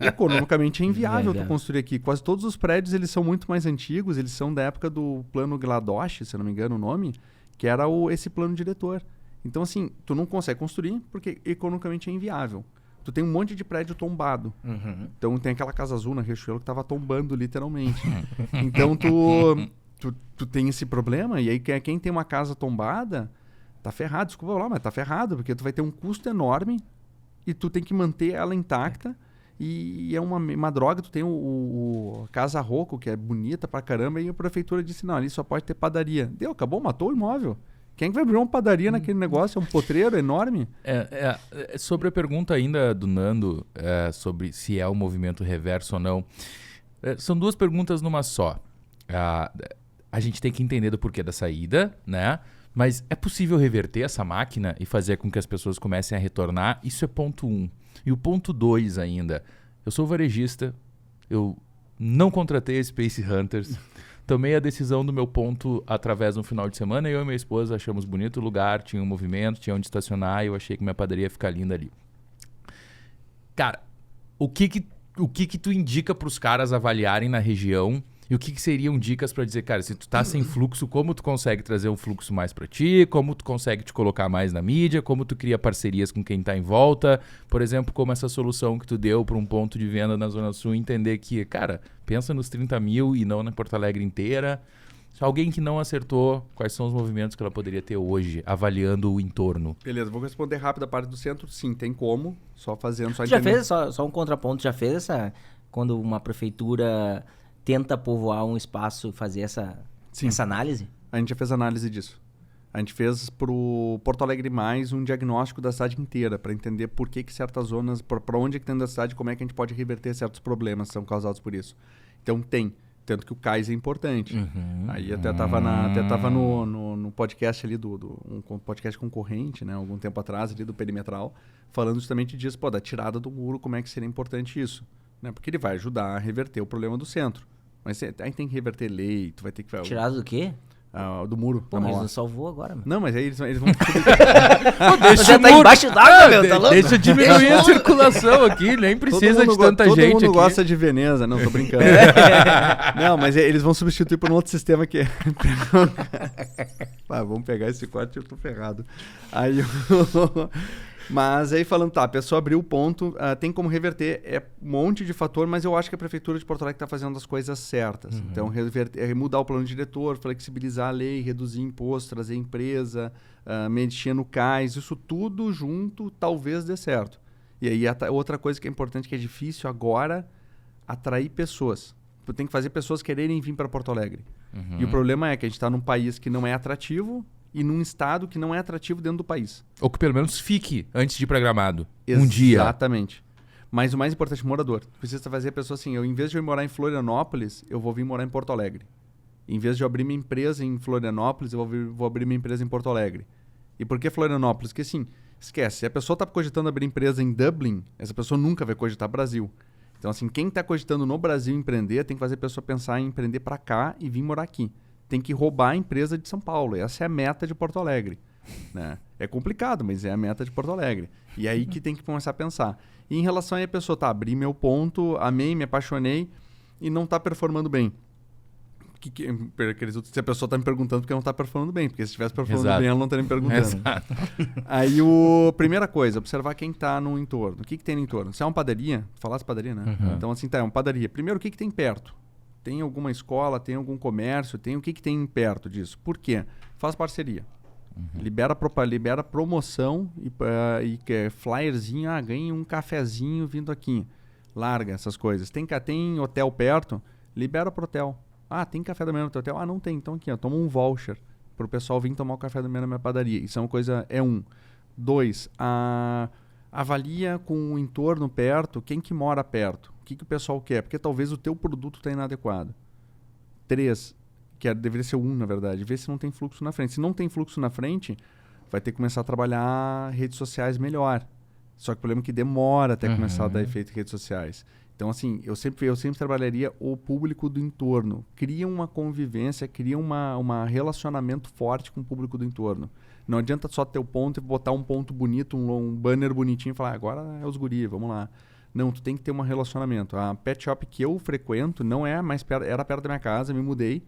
economicamente é inviável tu construir aqui. Quase todos os prédios eles são muito mais antigos, eles são da época do plano Gladosh, se não me engano o nome, que era esse plano diretor. Então, assim, tu não consegue construir porque economicamente é inviável. Tu tem um monte de prédio tombado. Então, tem aquela Casa Azul na Riachuelo que tava tombando, literalmente. Então, tu tem esse problema e aí quem tem uma casa tombada tá ferrado. Desculpa lá, mas tá ferrado porque tu vai ter um custo enorme e tu tem que manter ela intacta. E é uma droga. Tu tem o Casa Rocco, que é bonita pra caramba, e a prefeitura disse, não, ali só pode ter padaria. Deu, acabou, matou o imóvel. Quem que vai abrir uma padaria naquele negócio? É um potreiro enorme? Sobre a pergunta ainda do Nando, sobre se é um movimento reverso ou não, são duas perguntas numa só. A gente tem que entender do porquê da saída, né? Mas é possível reverter essa máquina e fazer com que as pessoas comecem a retornar? Isso é ponto 1. E o ponto 2 ainda. Eu sou varejista, eu não contratei a Space Hunters, tomei a decisão do meu ponto através de um final de semana, eu e minha esposa achamos bonito o lugar, tinha um movimento, tinha onde estacionar, e eu achei que minha padaria ia ficar linda ali. Cara, o que tu indica para os caras avaliarem na região e o que seriam dicas para dizer, cara, se tu tá sem fluxo, como tu consegue trazer um fluxo mais para ti, como tu consegue te colocar mais na mídia, como tu cria parcerias com quem tá em volta, por exemplo, como essa solução que tu deu para um ponto de venda na Zona Sul, entender que, cara, pensa nos 30 mil e não na Porto Alegre inteira. Se alguém que não acertou, quais são os movimentos que ela poderia ter hoje, avaliando o entorno? Beleza, vou responder rápido a parte do centro. Sim, tem como, só fazendo... Tu já fez, só um contraponto, já fez essa... Quando uma prefeitura tenta povoar um espaço e fazer essa análise? A gente já fez análise disso. A gente fez pro Porto Alegre Mais um diagnóstico da cidade inteira, para entender por que certas zonas, para onde é que tem da cidade, como é que a gente pode reverter certos problemas que são causados por isso. Então tem. Tanto que o CAIS é importante. Aí até tava no podcast ali, um podcast concorrente, né, algum tempo atrás, ali do Perimetral, falando justamente disso, da tirada do muro, como é que seria importante isso. Né? Porque ele vai ajudar a reverter o problema do centro. Mas aí tem que reverter lei, tu vai ter que... Tirado do quê? Do muro. Pô, mas não salvou agora, mano. Não, mas aí eles vão... Você tá embaixo d'água, meu, tá louco? Deixa eu diminuir a circulação aqui, nem precisa de tanta gente aqui. Todo mundo gosta de Veneza, não, tô brincando. Não, mas eles vão substituir por um outro sistema que é... vamos pegar esse corte e eu tô ferrado. Aí... Mas aí falando, a pessoa abriu o ponto, tem como reverter, um monte de fator, mas eu acho que a Prefeitura de Porto Alegre está fazendo as coisas certas. Então, mudar o plano diretor, flexibilizar a lei, reduzir imposto, trazer empresa, mexer no CAIS, isso tudo junto talvez dê certo. E aí outra coisa que é importante, que é difícil agora, atrair pessoas. Tem que fazer pessoas quererem vir para Porto Alegre. E o problema é que a gente está num país que não é atrativo, e num estado que não é atrativo dentro do país. Ou que pelo menos fique antes de ir para Gramado. Um dia. Exatamente. Mas o mais importante, morador. Precisa fazer a pessoa assim, em vez de eu morar em Florianópolis, eu vou vir morar em Porto Alegre. Em vez de eu abrir minha empresa em Florianópolis, eu vou abrir minha empresa em Porto Alegre. E por que Florianópolis? Porque assim, esquece, se a pessoa está cogitando abrir empresa em Dublin, essa pessoa nunca vai cogitar Brasil. Então assim, quem está cogitando no Brasil empreender, tem que fazer a pessoa pensar em empreender para cá e vir morar aqui. Tem que roubar a empresa de São Paulo. Essa é a meta de Porto Alegre. Né? É complicado, mas é a meta de Porto Alegre. E é aí que tem que começar a pensar. E em relação aí a pessoa, abri meu ponto, amei, me apaixonei e não está performando bem. Se a pessoa está me perguntando porque não está performando bem, porque se estivesse performando bem, ela não estaria me perguntando. Exato. Aí, primeira coisa, observar quem está no entorno. O que tem no entorno? Se é uma padaria, falasse padaria, né? Então, assim, é uma padaria. Primeiro, o que tem perto? Tem alguma escola, tem algum comércio, tem o que tem perto disso? Por quê? Faz parceria. Libera promoção e flyerzinho, ganhe um cafezinho vindo aqui. Larga essas coisas. Tem hotel perto? Libera pro hotel. Tem café da manhã no teu hotel? Não tem. Então aqui, toma um voucher pro pessoal vir tomar o café da manhã na minha padaria. Isso é uma coisa, 2, avalia com o entorno perto, quem que mora perto. O que o pessoal quer? Porque talvez o teu produto está inadequado. 3, deveria ser 1, na verdade. Vê se não tem fluxo na frente. Se não tem fluxo na frente, vai ter que começar a trabalhar redes sociais melhor. Só que o problema é que demora até começar a dar efeito em redes sociais. Então, assim, eu sempre trabalharia o público do entorno. Cria uma convivência, cria um relacionamento forte com o público do entorno. Não adianta só ter o ponto e botar um ponto bonito, um banner bonitinho e falar, agora é os guri, vamos lá. Não, tu tem que ter um relacionamento. A pet shop que eu frequento não é mais perto, era perto da minha casa, me mudei.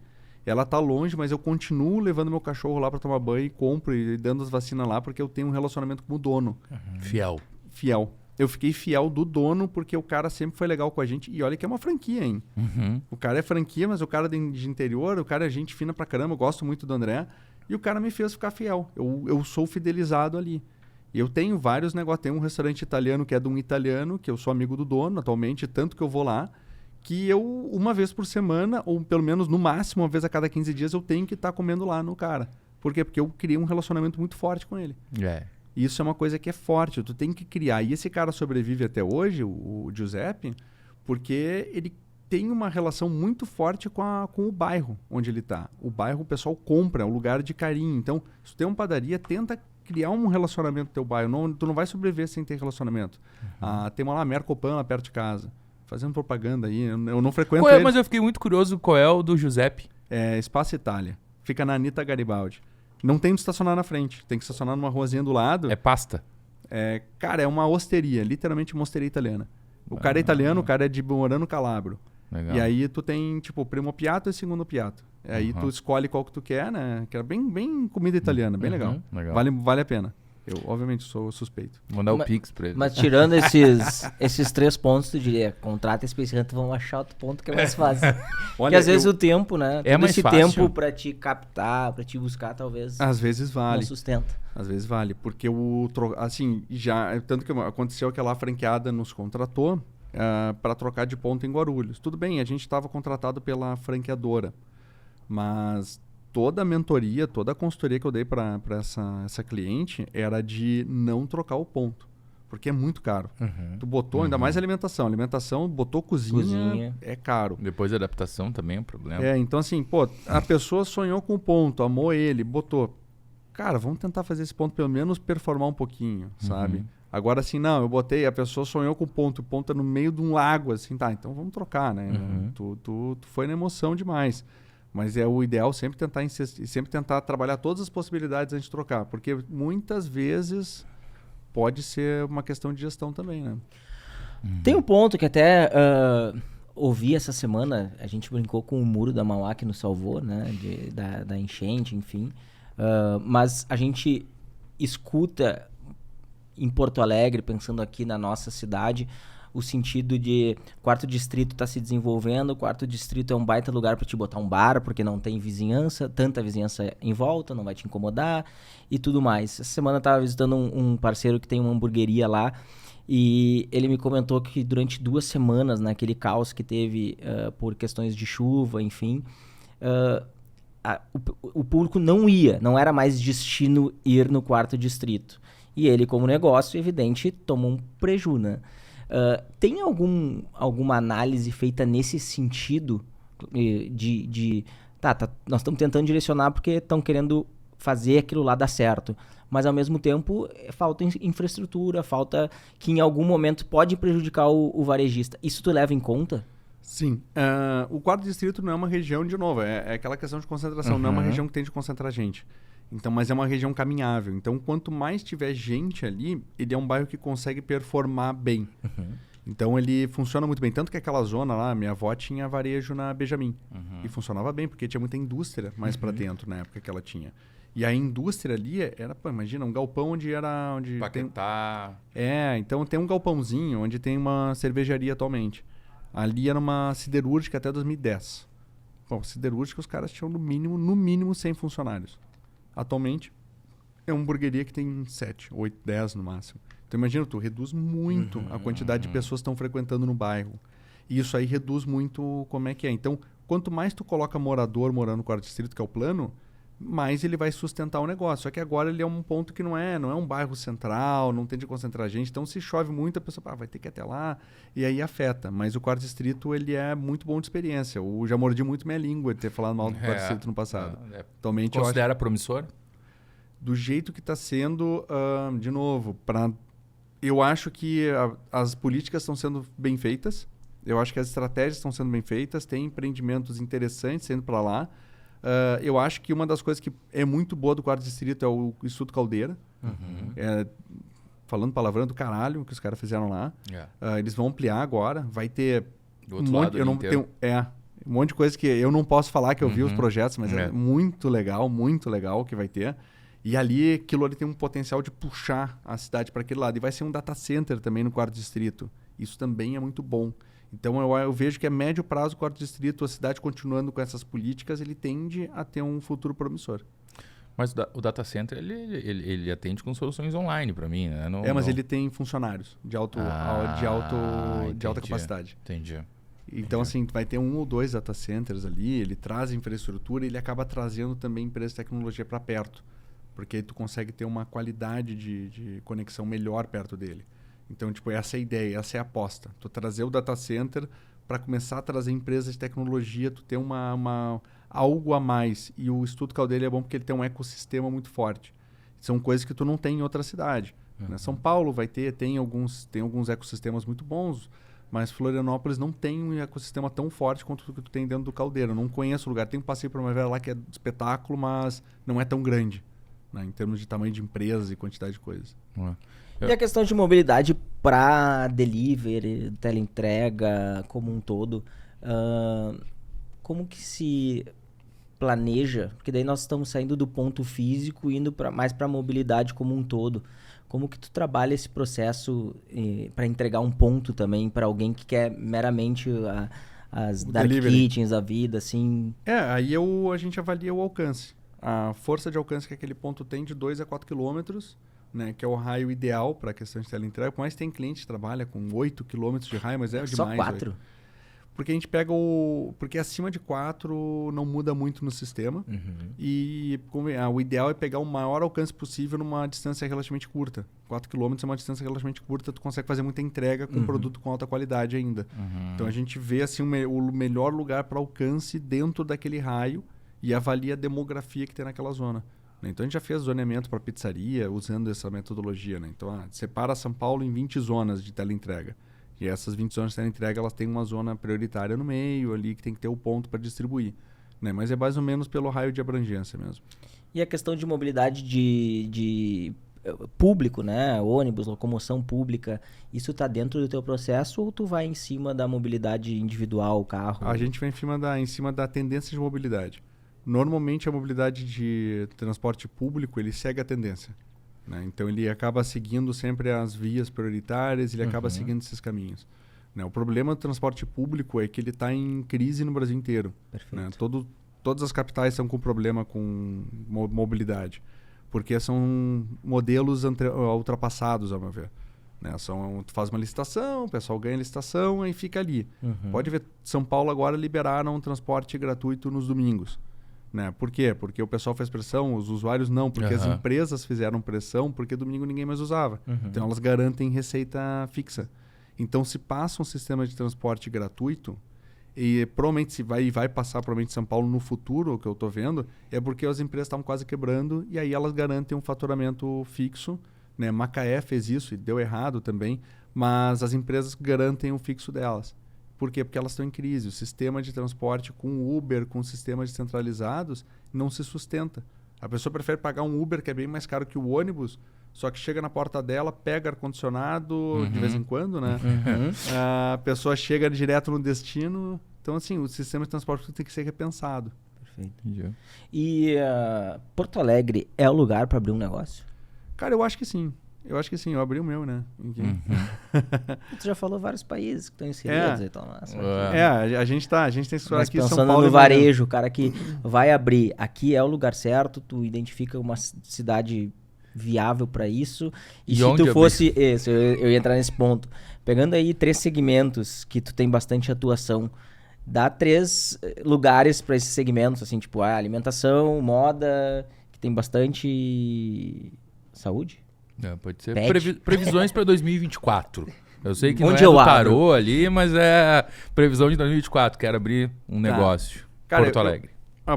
Ela tá longe, mas eu continuo levando meu cachorro lá para tomar banho e compro e dando as vacinas lá porque eu tenho um relacionamento com o dono. Fiel. Eu fiquei fiel do dono porque o cara sempre foi legal com a gente. E olha que é uma franquia, hein? O cara é franquia, mas o cara de interior, o cara é gente fina pra caramba. Eu gosto muito do André. E o cara me fez ficar fiel. Eu sou fidelizado ali. E eu tenho vários negócios. Tem um restaurante italiano que é de um italiano, que eu sou amigo do dono atualmente, tanto que eu vou lá, que eu, uma vez por semana, ou pelo menos no máximo uma vez a cada 15 dias, eu tenho que estar comendo lá no cara. Por quê? Porque eu criei um relacionamento muito forte com ele. Isso é uma coisa que é forte, tu tem que criar. E esse cara sobrevive até hoje, o Giuseppe, porque ele tem uma relação muito forte com o bairro onde ele está. O bairro o pessoal compra, é um lugar de carinho. Então, se tu tem uma padaria, tenta criar um relacionamento no teu bairro. Tu não vai sobreviver sem ter relacionamento. Tem uma lá, Mercopan, lá perto de casa. Fazendo propaganda aí. Eu não frequento ele. Mas eu fiquei muito curioso qual é o do Giuseppe. É Espaço Itália. Fica na Anitta Garibaldi. Não tem onde estacionar na frente. Tem que estacionar numa ruazinha do lado. É pasta? Cara, é uma osteria. Literalmente uma osteria italiana. O cara é italiano, o cara é de Morano Calabro. Legal. E aí tu tem, tipo, primo piatto e segundo piatto. Aí tu escolhe qual que tu quer, né? Que é bem comida italiana, bem legal. Vale a pena. Eu, obviamente, sou suspeito. Vou mandar o Pix pra ele. Mas tirando esses 3 pontos, tu diria, contrata especialista, vamos achar outro ponto que é mais fácil. Porque às vezes o tempo, né? É mais esse fácil. tempo pra te captar, pra te buscar, talvez às vezes vale. não sustenta. Às vezes vale. Porque assim, já... Tanto que aconteceu que lá a franqueada nos contratou para trocar de ponto em Guarulhos. Tudo bem, a gente estava contratado pela franqueadora. Mas toda a mentoria, toda a consultoria que eu dei para essa cliente era de não trocar o ponto. Porque é muito caro. Tu botou, ainda mais alimentação. Alimentação, botou cozinha, é caro. Depois a adaptação também é um problema. Então assim, pô, a pessoa sonhou com o ponto, amou ele, botou. Cara, vamos tentar fazer esse ponto pelo menos performar um pouquinho, sabe? Agora assim, não, eu botei, a pessoa sonhou com o ponto é no meio de um lago, assim, tá, então vamos trocar, né? Tu foi na emoção demais. Mas é o ideal sempre tentar trabalhar todas as possibilidades antes de trocar, porque muitas vezes pode ser uma questão de gestão também, né? Tem um ponto que até ouvi essa semana, a gente brincou com o muro da Mauá que nos salvou, né? Da enchente, enfim. Mas a gente escuta em Porto Alegre, pensando aqui na nossa cidade, o sentido de quarto distrito está se desenvolvendo, quarto distrito é um baita lugar para te botar um bar, porque não tem vizinhança, tanta vizinhança em volta, não vai te incomodar e tudo mais. Essa semana eu estava visitando um parceiro que tem uma hamburgueria lá e ele me comentou que durante 2 semanas, naquele caos que teve por questões de chuva, enfim, o público não era mais destino ir no quarto distrito. E ele, como negócio, evidente, tomou um preju, né? Tem alguma análise feita nesse sentido nós estamos tentando direcionar porque estão querendo fazer aquilo lá dar certo, mas ao mesmo tempo falta infraestrutura, falta que em algum momento pode prejudicar o varejista. Isso tu leva em conta? Sim. O quarto distrito não é uma região, de novo, é aquela questão de concentração, não é uma região que tem de concentrar gente. Então, mas é uma região caminhável. Então, quanto mais tiver gente ali, ele é um bairro que consegue performar bem. Então, ele funciona muito bem. Tanto que aquela zona lá, minha avó tinha varejo na Benjamin. E funcionava bem, porque tinha muita indústria mais para dentro na época que ela tinha. E a indústria ali era, pô, imagina, um galpão onde Paquetá. Então tem um galpãozinho onde tem uma cervejaria atualmente. Ali era uma siderúrgica até 2010. Bom, siderúrgica os caras tinham no mínimo 100 funcionários. Atualmente, é uma hamburgueria que tem 7, 8, 10 no máximo. Então, imagina, tu reduz muito a quantidade de pessoas que estão frequentando no bairro. E isso aí reduz muito como é que é. Então, quanto mais tu coloca morador morando no quarto distrito, que é o plano, mais ele vai sustentar o negócio. Só que agora ele é um ponto que não é um bairro central, não tem de concentrar gente. Então, se chove muito, a pessoa vai ter que ir até lá. E aí afeta. Mas o quarto distrito, ele é muito bom de experiência. Eu já mordi muito minha língua de ter falado mal do quarto distrito no passado. Atualmente, Considera promissor? Do jeito que está sendo, de novo, eu acho que as políticas estão sendo bem feitas. Eu acho que as estratégias estão sendo bem feitas. Tem empreendimentos interessantes sendo para lá. Eu acho que uma das coisas que é muito boa do quarto distrito é o Instituto Caldeira. Falando palavrão do caralho que os caras fizeram lá. Eles vão ampliar agora. Vai ter do outro lado eu não inteiro. tenho Um monte de coisa que eu não posso falar que eu vi os projetos, mas é muito legal o que vai ter. E ali, aquilo ali tem um potencial de puxar a cidade para aquele lado. E vai ser um data center também no quarto distrito. Isso também é muito bom. Então, eu vejo que a médio prazo, o quarto distrito, a cidade continuando com essas políticas, ele tende a ter um futuro promissor. Mas o data center, ele atende com soluções online para mim, né? Mas ele tem funcionários de alta capacidade. Entendi. Então, assim, vai ter 1 ou 2 data centers ali, ele traz infraestrutura e ele acaba trazendo também empresas de tecnologia para perto. Porque aí tu consegue ter uma qualidade de conexão melhor perto dele. Então, tipo, essa é a ideia, essa é a aposta. Tu trazer o data center para começar a trazer empresas de tecnologia, tu ter algo a mais. E o Estudo Caldeira é bom porque ele tem um ecossistema muito forte. São coisas que tu não tem em outra cidade. Né? São Paulo tem alguns ecossistemas muito bons, mas Florianópolis não tem um ecossistema tão forte quanto o que tu tem dentro do Caldeira. Eu não conheço o lugar. Tem um passeio Primavera lá que é espetáculo, mas não é tão grande, né? Em termos de tamanho de empresas e quantidade de coisas. E a questão de mobilidade para delivery, teleentrega, como um todo, como que se planeja? Porque daí nós estamos saindo do ponto físico e indo mais para a mobilidade como um todo. Como que tu trabalha esse processo para entregar um ponto também para alguém que quer meramente as dark kitchens da vida, assim? Aí a gente avalia o alcance. A força de alcance que aquele ponto tem de 2 a 4 quilômetros, né, que é o raio ideal para a questão de teleentrega. Por mais que tem cliente que trabalha com 8 quilômetros de raio, mas é demais. Só 4? Porque a gente pega porque acima de 4 não muda muito no sistema. E o ideal é pegar o maior alcance possível numa distância relativamente curta. 4 km é uma distância relativamente curta, tu consegue fazer muita entrega com produto com alta qualidade ainda. Então a gente vê assim, o melhor lugar para alcance dentro daquele raio e avalia a demografia que tem naquela zona. Então a gente já fez zoneamento para pizzaria usando essa metodologia. Né? Então separa São Paulo em 20 zonas de teleentrega. E essas 20 zonas de teleentrega, elas têm uma zona prioritária no meio ali que tem que ter o ponto para distribuir. Né? Mas é mais ou menos pelo raio de abrangência mesmo. E a questão de mobilidade de público, né? Ônibus, locomoção pública, isso está dentro do teu processo ou tu vai em cima da mobilidade individual, carro? A gente vai em cima da tendência de mobilidade. Normalmente a mobilidade de transporte público, ele segue a tendência. Né? Então ele acaba seguindo sempre as vias prioritárias, ele acaba seguindo esses caminhos. Né? O problema do transporte público é que ele está em crise no Brasil inteiro. Né? Todas as capitais estão com problema com mobilidade, porque são modelos ultrapassados, ao meu ver. Né? Tu faz uma licitação, o pessoal ganha a licitação e fica ali. Pode ver, São Paulo agora liberaram um transporte gratuito nos domingos. Né? Por quê? Porque o pessoal fez pressão, os usuários não, porque as empresas fizeram pressão, porque domingo ninguém mais usava. Então elas garantem receita fixa. Então se passa um sistema de transporte gratuito, e provavelmente vai passar provavelmente São Paulo no futuro, o que eu estou vendo, é porque as empresas estavam quase quebrando e aí elas garantem um faturamento fixo. Né? Macaé fez isso e deu errado também, mas as empresas garantem o fixo delas. Por quê? Porque elas estão em crise. O sistema de transporte com Uber, com sistemas descentralizados, não se sustenta. A pessoa prefere pagar um Uber que é bem mais caro que o ônibus, só que chega na porta dela, pega ar-condicionado de vez em quando, né? A pessoa chega direto no destino. Então, assim, o sistema de transporte tem que ser repensado. Perfeito. E Porto Alegre é o lugar para abrir um negócio? Cara, eu acho que sim. Eu abri o meu, né? Tu já falou vários países que estão inseridos e tal. A gente tem história aqui em São Paulo. Pensando no varejo, o cara que vai abrir, aqui é o lugar certo, tu identifica uma cidade viável para isso. E se tu fosse... Isso, eu ia entrar nesse ponto. Pegando aí 3 segmentos que tu tem bastante atuação, dá 3 lugares para esses segmentos, assim, tipo alimentação, moda, que tem bastante saúde? Pode ser. Previsões para 2024. Eu sei que onde não é do tarô ali, mas é previsão de 2024. Quero abrir um negócio. Cara, Porto Alegre.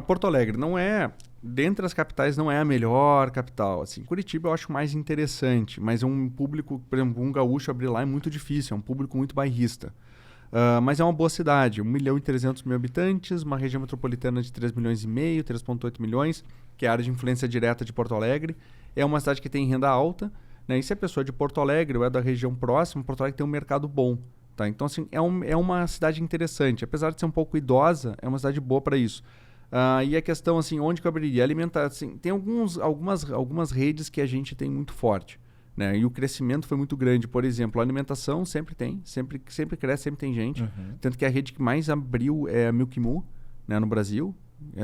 Porto Alegre não é... Dentre as capitais não é a melhor capital. Assim, Curitiba eu acho mais interessante, mas é um público... Por exemplo, um gaúcho abrir lá é muito difícil. É um público muito bairrista. Mas é uma boa cidade. 1.300.000 habitantes, uma região metropolitana de 3,5 milhões, 3,8 milhões, que é a área de influência direta de Porto Alegre. É uma cidade que tem renda alta, né? E se a pessoa é de Porto Alegre ou é da região próxima, Porto Alegre tem um mercado bom. Tá? Então, assim, é uma cidade interessante. Apesar de ser um pouco idosa, é uma cidade boa para isso. E a questão, assim, onde que eu abriria? Alimentar, assim, tem algumas redes que a gente tem muito forte, né? E o crescimento foi muito grande. Por exemplo, a alimentação sempre tem, sempre cresce, sempre tem gente. Tanto que a rede que mais abriu é a Milk Moo, né, no Brasil.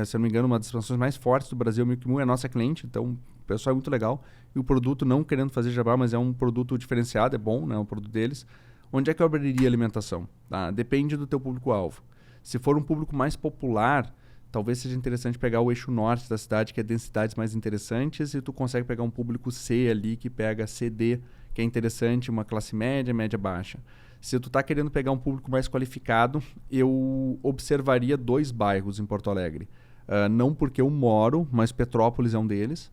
Se eu não me engano, uma das expansões mais fortes do Brasil, a Milk Moo é a nossa cliente, então o pessoal é muito legal. E o produto, não querendo fazer jabá, mas é um produto diferenciado, é bom, né, o produto deles. Onde é que eu abriria alimentação? Tá? Depende do teu público-alvo. Se for um público mais popular, talvez seja interessante pegar o eixo norte da cidade, que é densidades mais interessantes, e tu consegue pegar um público C ali, que pega CD, que é interessante, uma classe média, média baixa. Se tu tá querendo pegar um público mais qualificado, eu observaria 2 bairros em Porto Alegre. Não porque eu moro, mas Petrópolis é um deles.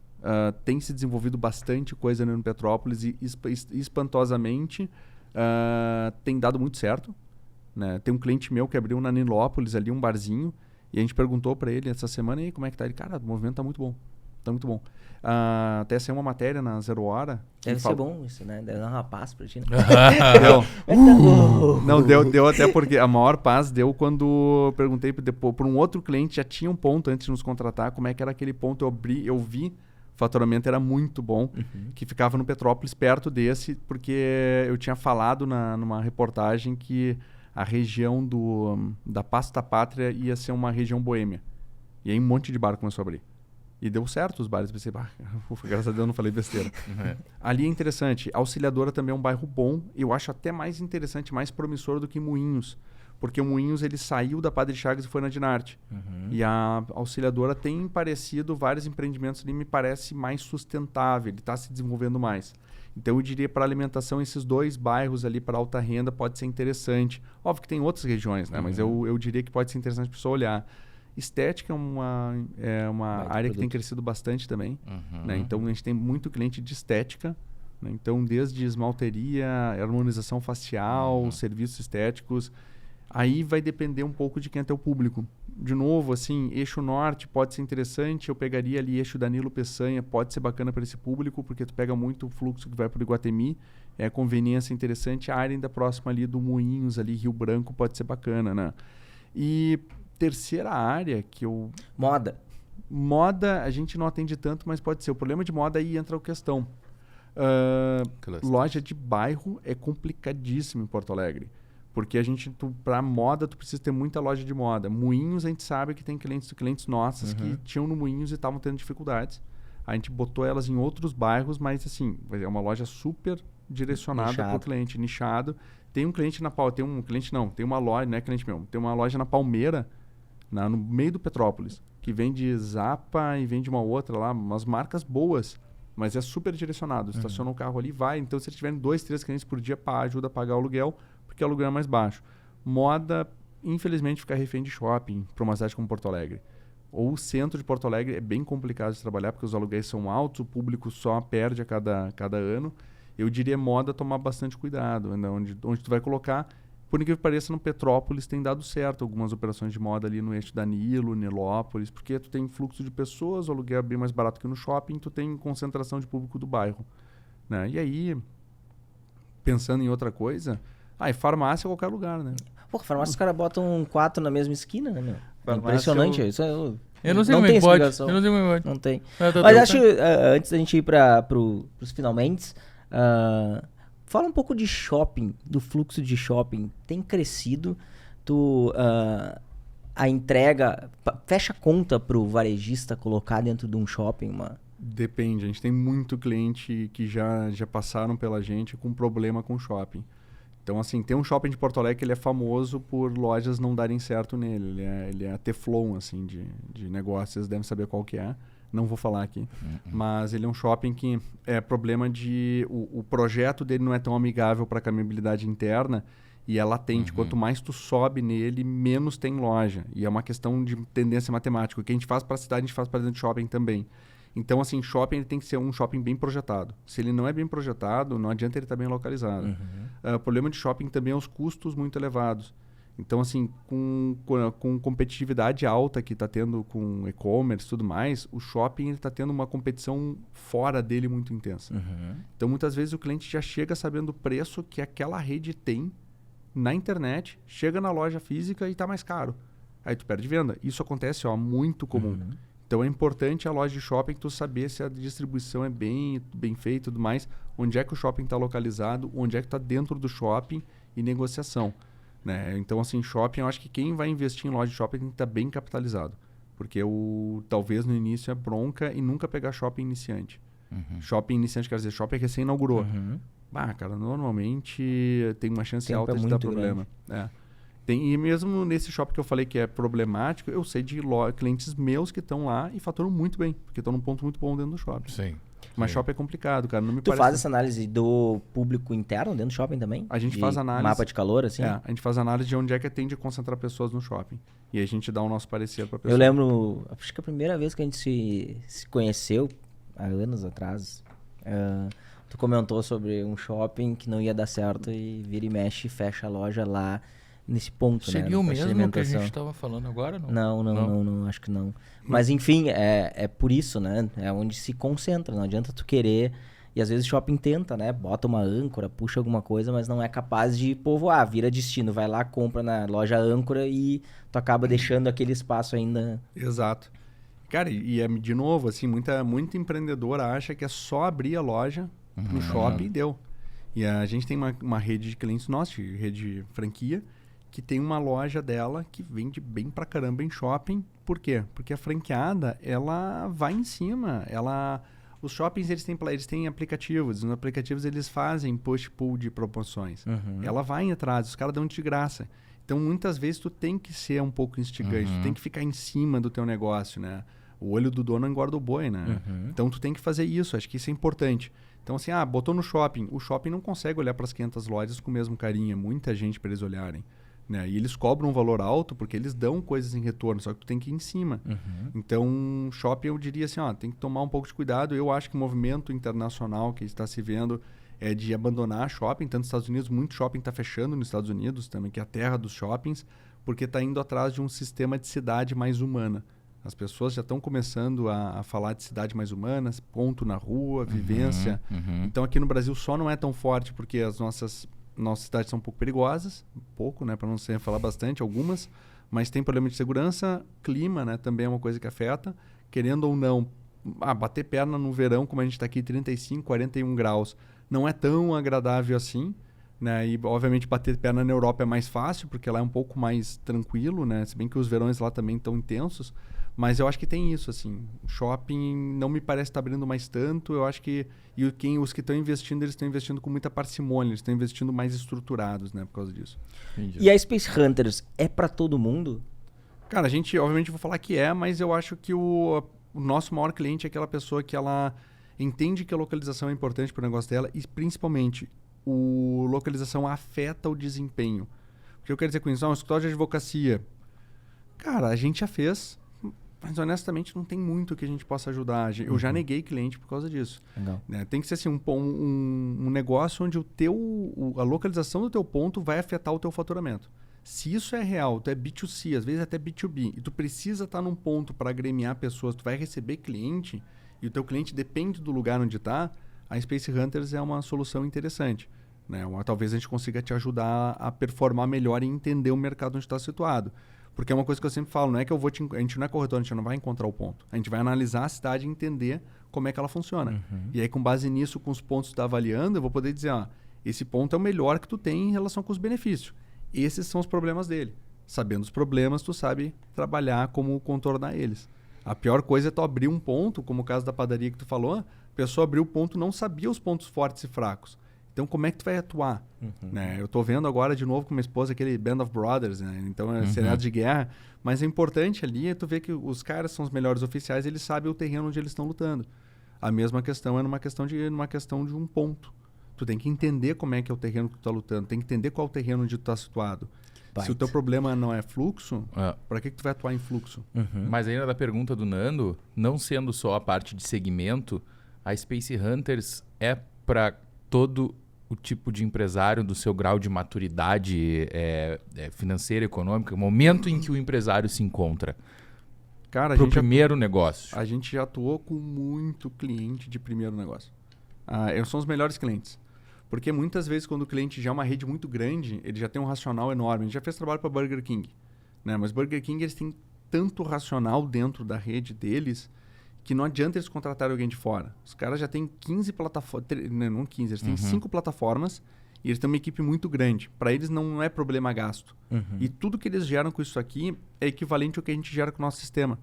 Tem se desenvolvido bastante coisa no Petrópolis e espantosamente tem dado muito certo. Né? Tem um cliente meu que abriu na Nilópolis ali um barzinho e a gente perguntou para ele essa semana, e aí, como é que tá? Ele, cara, o movimento tá muito bom. Tá muito bom. Até saiu uma matéria na Zero Hora. Deve ser bom isso, né? Deve dar uma paz pra ti, né? Não, deu até porque a maior paz deu quando eu perguntei por um outro cliente, já tinha um ponto antes de nos contratar, como é que era aquele ponto, eu vi, o faturamento era muito bom, que ficava no Petrópolis, perto desse, porque eu tinha falado numa reportagem que a região da Pasta Pátria ia ser uma região boêmia. E aí um monte de bar começou a abrir. E deu certo os bares. Pensei, ufa, graças a Deus eu não falei besteira. Ali é interessante. Auxiliadora também é um bairro bom. Eu acho até mais interessante, mais promissor do que Moinhos. Porque o Moinhos ele saiu da Padre Chagas e foi na Dinarte. E a Auxiliadora tem parecido vários empreendimentos ali, me parece mais sustentável. Ele está se desenvolvendo mais. Então eu diria para alimentação, esses 2 bairros ali para alta renda pode ser interessante. Óbvio que tem outras regiões, né? Mas eu diria que pode ser interessante a pessoa olhar. Estética é uma área que tem crescido bastante também. Né? Então, a gente tem muito cliente de estética. Né? Então, desde esmalteria, harmonização facial, serviços estéticos. Aí vai depender um pouco de quem é teu público. De novo, assim, eixo norte pode ser interessante. Eu pegaria ali eixo Danilo Peçanha, pode ser bacana para esse público, porque tu pega muito o fluxo que vai para o Iguatemi. É conveniência interessante. A área ainda próxima ali do Moinhos, ali Rio Branco, pode ser bacana, né? E terceira área que eu... Moda a gente não atende tanto, mas pode ser. O problema de moda aí entra a questão. Loja de bairro é complicadíssimo em Porto Alegre. Porque para moda, tu precisa ter muita loja de moda. Moinhos, a gente sabe que tem clientes nossos que tinham no Moinhos e estavam tendo dificuldades. A gente botou elas em outros bairros, mas assim, é uma loja super direcionada para o cliente, nichado. Tem um cliente tem uma loja, não é cliente meu, tem uma loja na Palmeira, no meio do Petrópolis, que vende Zapa e vende uma outra lá, umas marcas boas, mas é super direcionado. Estaciona o carro ali, vai. Então, se eles tiverem 2, 3 clientes por dia, ajuda a pagar o aluguel, porque o aluguel é mais baixo. Moda, infelizmente, fica refém de shopping para uma cidade como Porto Alegre. Ou o centro de Porto Alegre é bem complicado de trabalhar, porque os aluguéis são altos, o público só perde a cada ano. Eu diria moda tomar bastante cuidado, né? Onde tu vai colocar. Por incrível que pareça, no Petrópolis tem dado certo algumas operações de moda ali no eixo Danilo, Nilópolis, porque tu tem fluxo de pessoas, o aluguel é bem mais barato que no shopping, tu tem concentração de público do bairro. Né? E aí, pensando em outra coisa, e farmácia em qualquer lugar, né? Pô, farmácia os caras botam 4 na mesma esquina, né, meu? Farmácia, impressionante isso. Eu não sei como é que pode. Não tem. Mas acho que antes da gente ir para os finalmente, fala um pouco de shopping, do fluxo de shopping. Tem crescido, a entrega, fecha a conta pro varejista colocar dentro de um shopping Depende, a gente tem muito cliente que já passaram pela gente com problema com shopping. Então, assim, tem um shopping de Porto Alegre que ele é famoso por lojas não darem certo nele. Ele é a Teflon, assim, de negócios. Vocês devem saber qual que é. Não vou falar aqui. Mas ele é um shopping que é problema de... O projeto dele não é tão amigável para a caminhabilidade interna e é latente. Quanto mais tu sobe nele, menos tem loja. E é uma questão de tendência matemática. O que a gente faz para a cidade, a gente faz para dentro de shopping também. Então, assim, shopping ele tem que ser um shopping bem projetado. Se ele não é bem projetado, não adianta ele estar bem localizado. O problema de shopping também é os custos muito elevados. Então, assim, com competitividade alta que está tendo com e-commerce e tudo mais, o shopping está tendo uma competição fora dele muito intensa. Então, muitas vezes o cliente já chega sabendo o preço que aquela rede tem na internet, chega na loja física e tá mais caro. Aí tu perde venda. Isso acontece, ó, muito comum. Então é importante a loja de shopping tu saber se a distribuição é bem feita e tudo mais, onde é que o shopping está localizado, onde é que está dentro do shopping e negociação. Né? Então, assim, shopping, eu acho que quem vai investir em loja de shopping tem que estar bem capitalizado. Porque talvez no início é bronca e nunca pegar shopping iniciante. Shopping iniciante, quer dizer, shopping recém-inaugurou. Cara, normalmente tem uma chance alta de dar problema. E mesmo nesse shopping que eu falei que é problemático, eu sei de clientes meus que estão lá e faturam muito bem, porque estão num ponto muito bom dentro do shopping. Sim. Mas shopping é complicado, cara. Não me Tu parece... faz essa análise do público interno dentro do shopping também? A gente faz análise... Mapa de calor, assim? A gente faz análise de onde é que tende a concentrar pessoas no shopping. E aí a gente dá o nosso parecer pra pessoa. Eu lembro, acho que a primeira vez que a gente se conheceu, há anos atrás, tu comentou sobre um shopping que não ia dar certo e vira e mexe e fecha a loja lá nesse ponto, né? Seria o mesmo que a gente estava falando agora? Não, acho que não. Mas enfim, é por isso, né? É onde se concentra, não adianta tu querer... E às vezes o shopping tenta, né? Bota uma âncora, puxa alguma coisa, mas não é capaz de povoar, vira destino. Vai lá, compra na loja âncora e tu acaba deixando aquele espaço ainda... Exato. Cara, de novo, assim, muita empreendedora acha que é só abrir a loja no shopping e deu. E a gente tem uma rede de clientes nossa, rede de franquia, que tem uma loja dela que vende bem pra caramba em shopping. Por quê? Porque a franqueada, ela vai em cima. Os shoppings, eles têm aplicativos. Nos aplicativos, eles fazem push-pull de promoções. Ela vai atrás, os caras dão de graça. Então, muitas vezes, tu tem que ser um pouco instigante. Tu tem que ficar em cima do teu negócio, né? O olho do dono engorda o boi, né? Então, tu tem que fazer isso. Acho que isso é importante. Então, assim, botou no shopping. O shopping não consegue olhar para as 500 lojas com o mesmo carinho. É muita gente para eles olharem. Né? E eles cobram um valor alto porque eles dão coisas em retorno, só que tu tem que ir em cima. Então, shopping, eu diria assim, tem que tomar um pouco de cuidado. Eu acho que o movimento internacional que está se vendo é de abandonar shopping. Tanto nos Estados Unidos, muito shopping está fechando nos Estados Unidos também, que é a terra dos shoppings, porque está indo atrás de um sistema de cidade mais humana. As pessoas já estão começando a falar de cidade mais humana, ponto na rua, vivência. Então, aqui no Brasil só não é tão forte porque as nossas cidades são um pouco perigosas, né, para não ser falar bastante, algumas, mas tem problema de segurança, clima, né, também é uma coisa que afeta, querendo ou não, bater perna no verão, como a gente está aqui, 35, 41 graus, não é tão agradável assim, né, e obviamente bater perna na Europa é mais fácil, porque lá é um pouco mais tranquilo, né, se bem que os verões lá também estão intensos, mas eu acho que tem isso, assim, shopping não me parece estar abrindo mais tanto, eu acho que os que estão investindo, eles estão investindo com muita parcimônia, eles estão investindo mais estruturados, né, por causa disso. Entendi. E a Space Hunters é para todo mundo? Cara, a gente, obviamente, vou falar que mas eu acho que o nosso maior cliente é aquela pessoa que ela entende que a localização é importante para o negócio dela e, principalmente, localização afeta o desempenho. O que eu quero dizer com isso? Um escritório de advocacia. Cara, a gente já fez... Mas, honestamente, não tem muito que a gente possa ajudar. Eu já neguei cliente por causa disso. Né? Tem que ser assim, um negócio onde a localização do teu ponto vai afetar o teu faturamento. Se isso é real, tu é B2C, às vezes até B2B, e tu precisa estar num ponto para agremiar pessoas, tu vai receber cliente, e o teu cliente depende do lugar onde está, a Space Hunters é uma solução interessante. Né? Talvez a gente consiga te ajudar a performar melhor e entender o mercado onde está situado. Porque é uma coisa que eu sempre falo, não é que a gente não é corretor, a gente não vai encontrar o ponto. A gente vai analisar a cidade e entender como é que ela funciona. E aí, com base nisso, com os pontos que tu está avaliando, eu vou poder dizer, esse ponto é o melhor que tu tem em relação com os benefícios. Esses são os problemas dele. Sabendo os problemas, tu sabe trabalhar como contornar eles. A pior coisa é tu abrir um ponto, como o caso da padaria que tu falou, a pessoa abriu o ponto, não sabia os pontos fortes e fracos. Então, como é que tu vai atuar? Né? Eu estou vendo agora de novo com minha esposa aquele Band of Brothers, né? Então é cenário de guerra. Mas é importante ali tu ver que os caras são os melhores oficiais, eles sabem o terreno onde eles estão lutando. A mesma questão é numa questão de um ponto. Tu tem que entender como é que é o terreno que tu está lutando, tem que entender qual é o terreno onde tu está situado. Se o teu problema não é fluxo, para que tu vai atuar em fluxo? Mas ainda da pergunta do Nando, não sendo só a parte de segmento, a Space Hunters é para todo o tipo de empresário do seu grau de maturidade financeira, econômica, o momento em que o empresário se encontra. Cara, pro primeiro negócio. A gente já atuou com muito cliente de primeiro negócio. São os melhores clientes. Porque muitas vezes quando o cliente já é uma rede muito grande, ele já tem um racional enorme. A gente já fez trabalho para Burger King, né? Mas Burger King eles têm tanto racional dentro da rede deles que não adianta eles contratarem alguém de fora. Os caras já têm 15 plataformas, não 15, eles têm 5 plataformas e eles têm uma equipe muito grande. Para eles não é problema gasto. E tudo que eles geram com isso aqui é equivalente ao que a gente gera com o nosso sistema.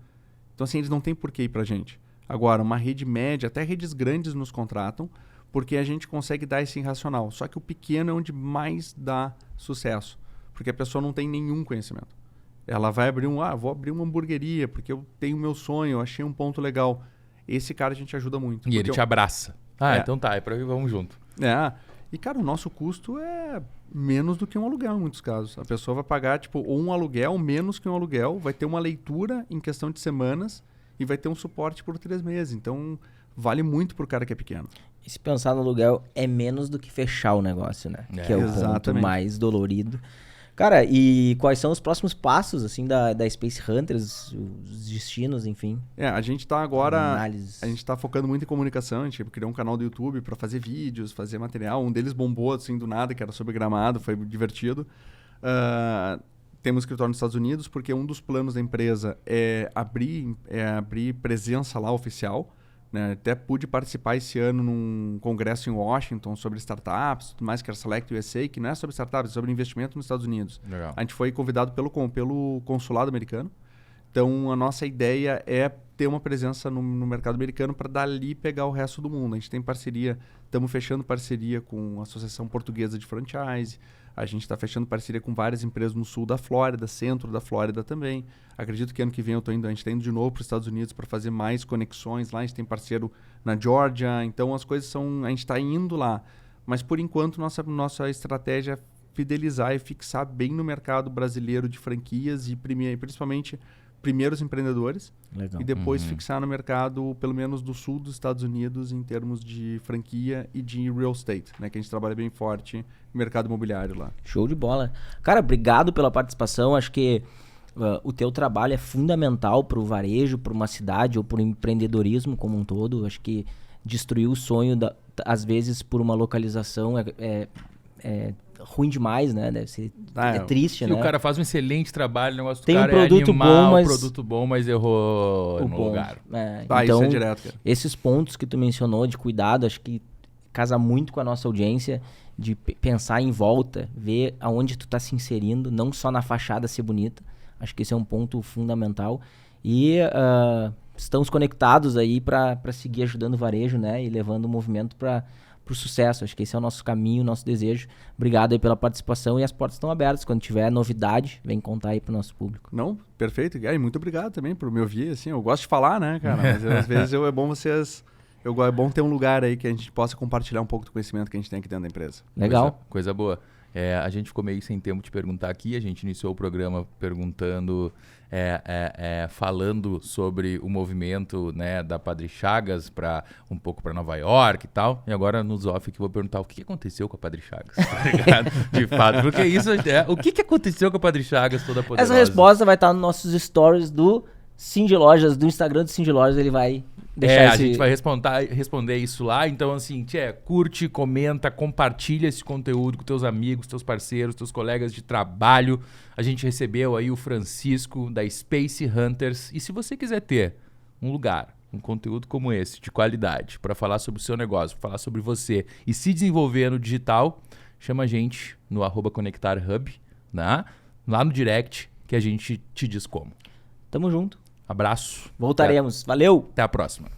Então, assim, eles não têm por que ir para a gente. Agora, uma rede média, até redes grandes nos contratam, porque a gente consegue dar esse racional. Só que o pequeno é onde mais dá sucesso, porque a pessoa não tem nenhum conhecimento. Ela vai abrir vou abrir uma hamburgueria, porque eu tenho meu sonho, eu achei um ponto legal. Esse cara a gente ajuda muito. E ele te abraça. Então tá, vamos junto. E cara, o nosso custo é menos do que um aluguel em muitos casos. A pessoa vai pagar ou um aluguel menos que um aluguel, vai ter uma leitura em questão de semanas e vai ter um suporte por 3 meses. Então, vale muito pro cara que é pequeno. E se pensar no aluguel, é menos do que fechar o negócio, né? Que é o ponto mais dolorido. Cara, e quais são os próximos passos, assim, da Space Hunters, os destinos, enfim? A gente tá agora... A gente tá focando muito em comunicação. A gente criou um canal do YouTube para fazer vídeos, fazer material. Um deles bombou, assim, do nada, que era sobre Gramado. Foi divertido. Temos escritório nos Estados Unidos, porque um dos planos da empresa é abrir presença lá oficial. Né? Até pude participar esse ano num congresso em Washington sobre startups, tudo mais, que era Select USA, que não é sobre startups, é sobre investimento nos Estados Unidos. Legal. A gente foi convidado pelo consulado americano. Então, a nossa ideia é ter uma presença no mercado americano para dali pegar o resto do mundo. A gente tem parceria, estamos fechando parceria com a Associação Portuguesa de Franchise, a gente está fechando parceria com várias empresas no sul da Flórida, centro da Flórida também. Acredito que ano que vem a gente está indo de novo para os Estados Unidos para fazer mais conexões lá. A gente tem parceiro na Georgia, então as coisas a gente está indo lá. Mas por enquanto nossa estratégia é fidelizar e fixar bem no mercado brasileiro de franquias e principalmente primeiros empreendedores. Legal. E depois fixar no mercado, pelo menos do sul dos Estados Unidos, em termos de franquia e de real estate, né? Que a gente trabalha bem forte no mercado imobiliário lá. Show de bola. Cara, obrigado pela participação. Acho que o teu trabalho é fundamental para o varejo, para uma cidade ou para o empreendedorismo como um todo. Acho que destruir o sonho, às vezes, por uma localização é ruim demais, né? Deve ser triste, né? O cara faz um excelente trabalho, o negócio do tem cara um produto é animal, bom, mas... produto bom, mas errou no lugar. Então, isso é direto, cara. Esses pontos que tu mencionou de cuidado, acho que casa muito com a nossa audiência, de pensar em volta, ver aonde tu tá se inserindo, não só na fachada ser bonita. Acho que esse é um ponto fundamental. E estamos conectados aí para seguir ajudando o varejo, né? E levando o movimento para o sucesso. Acho que esse é o nosso caminho, o nosso desejo. Obrigado aí pela participação e as portas estão abertas. Quando tiver novidade, vem contar aí pro nosso público. Não, perfeito. E muito obrigado também por me ouvir. Assim, eu gosto de falar, né, cara? Mas às vezes é bom é bom ter um lugar aí que a gente possa compartilhar um pouco do conhecimento que a gente tem aqui dentro da empresa. Legal. Coisa boa. A gente ficou meio sem tempo de perguntar aqui. A gente iniciou o programa perguntando, falando sobre o movimento, né, da Padre Chagas um pouco para Nova York e tal. E agora nos off aqui vou perguntar o que aconteceu com a Padre Chagas, tá ligado? De fato, porque isso o que aconteceu com a Padre Chagas toda poderosa? Essa resposta vai estar nos nossos stories do Cindy Lojas, do Instagram do Cindy Lojas, ele vai deixar a gente vai responder isso lá. Então, assim, curte, comenta, compartilha esse conteúdo com teus amigos, teus parceiros, teus colegas de trabalho. A gente recebeu aí o Francisco da Space Hunters. E se você quiser ter um lugar, um conteúdo como esse, de qualidade, para falar sobre o seu negócio, falar sobre você e se desenvolver no digital, chama a gente no @conectarhub, né? Lá no direct, que a gente te diz como. Tamo junto. Abraço. Voltaremos. Valeu! Até a próxima.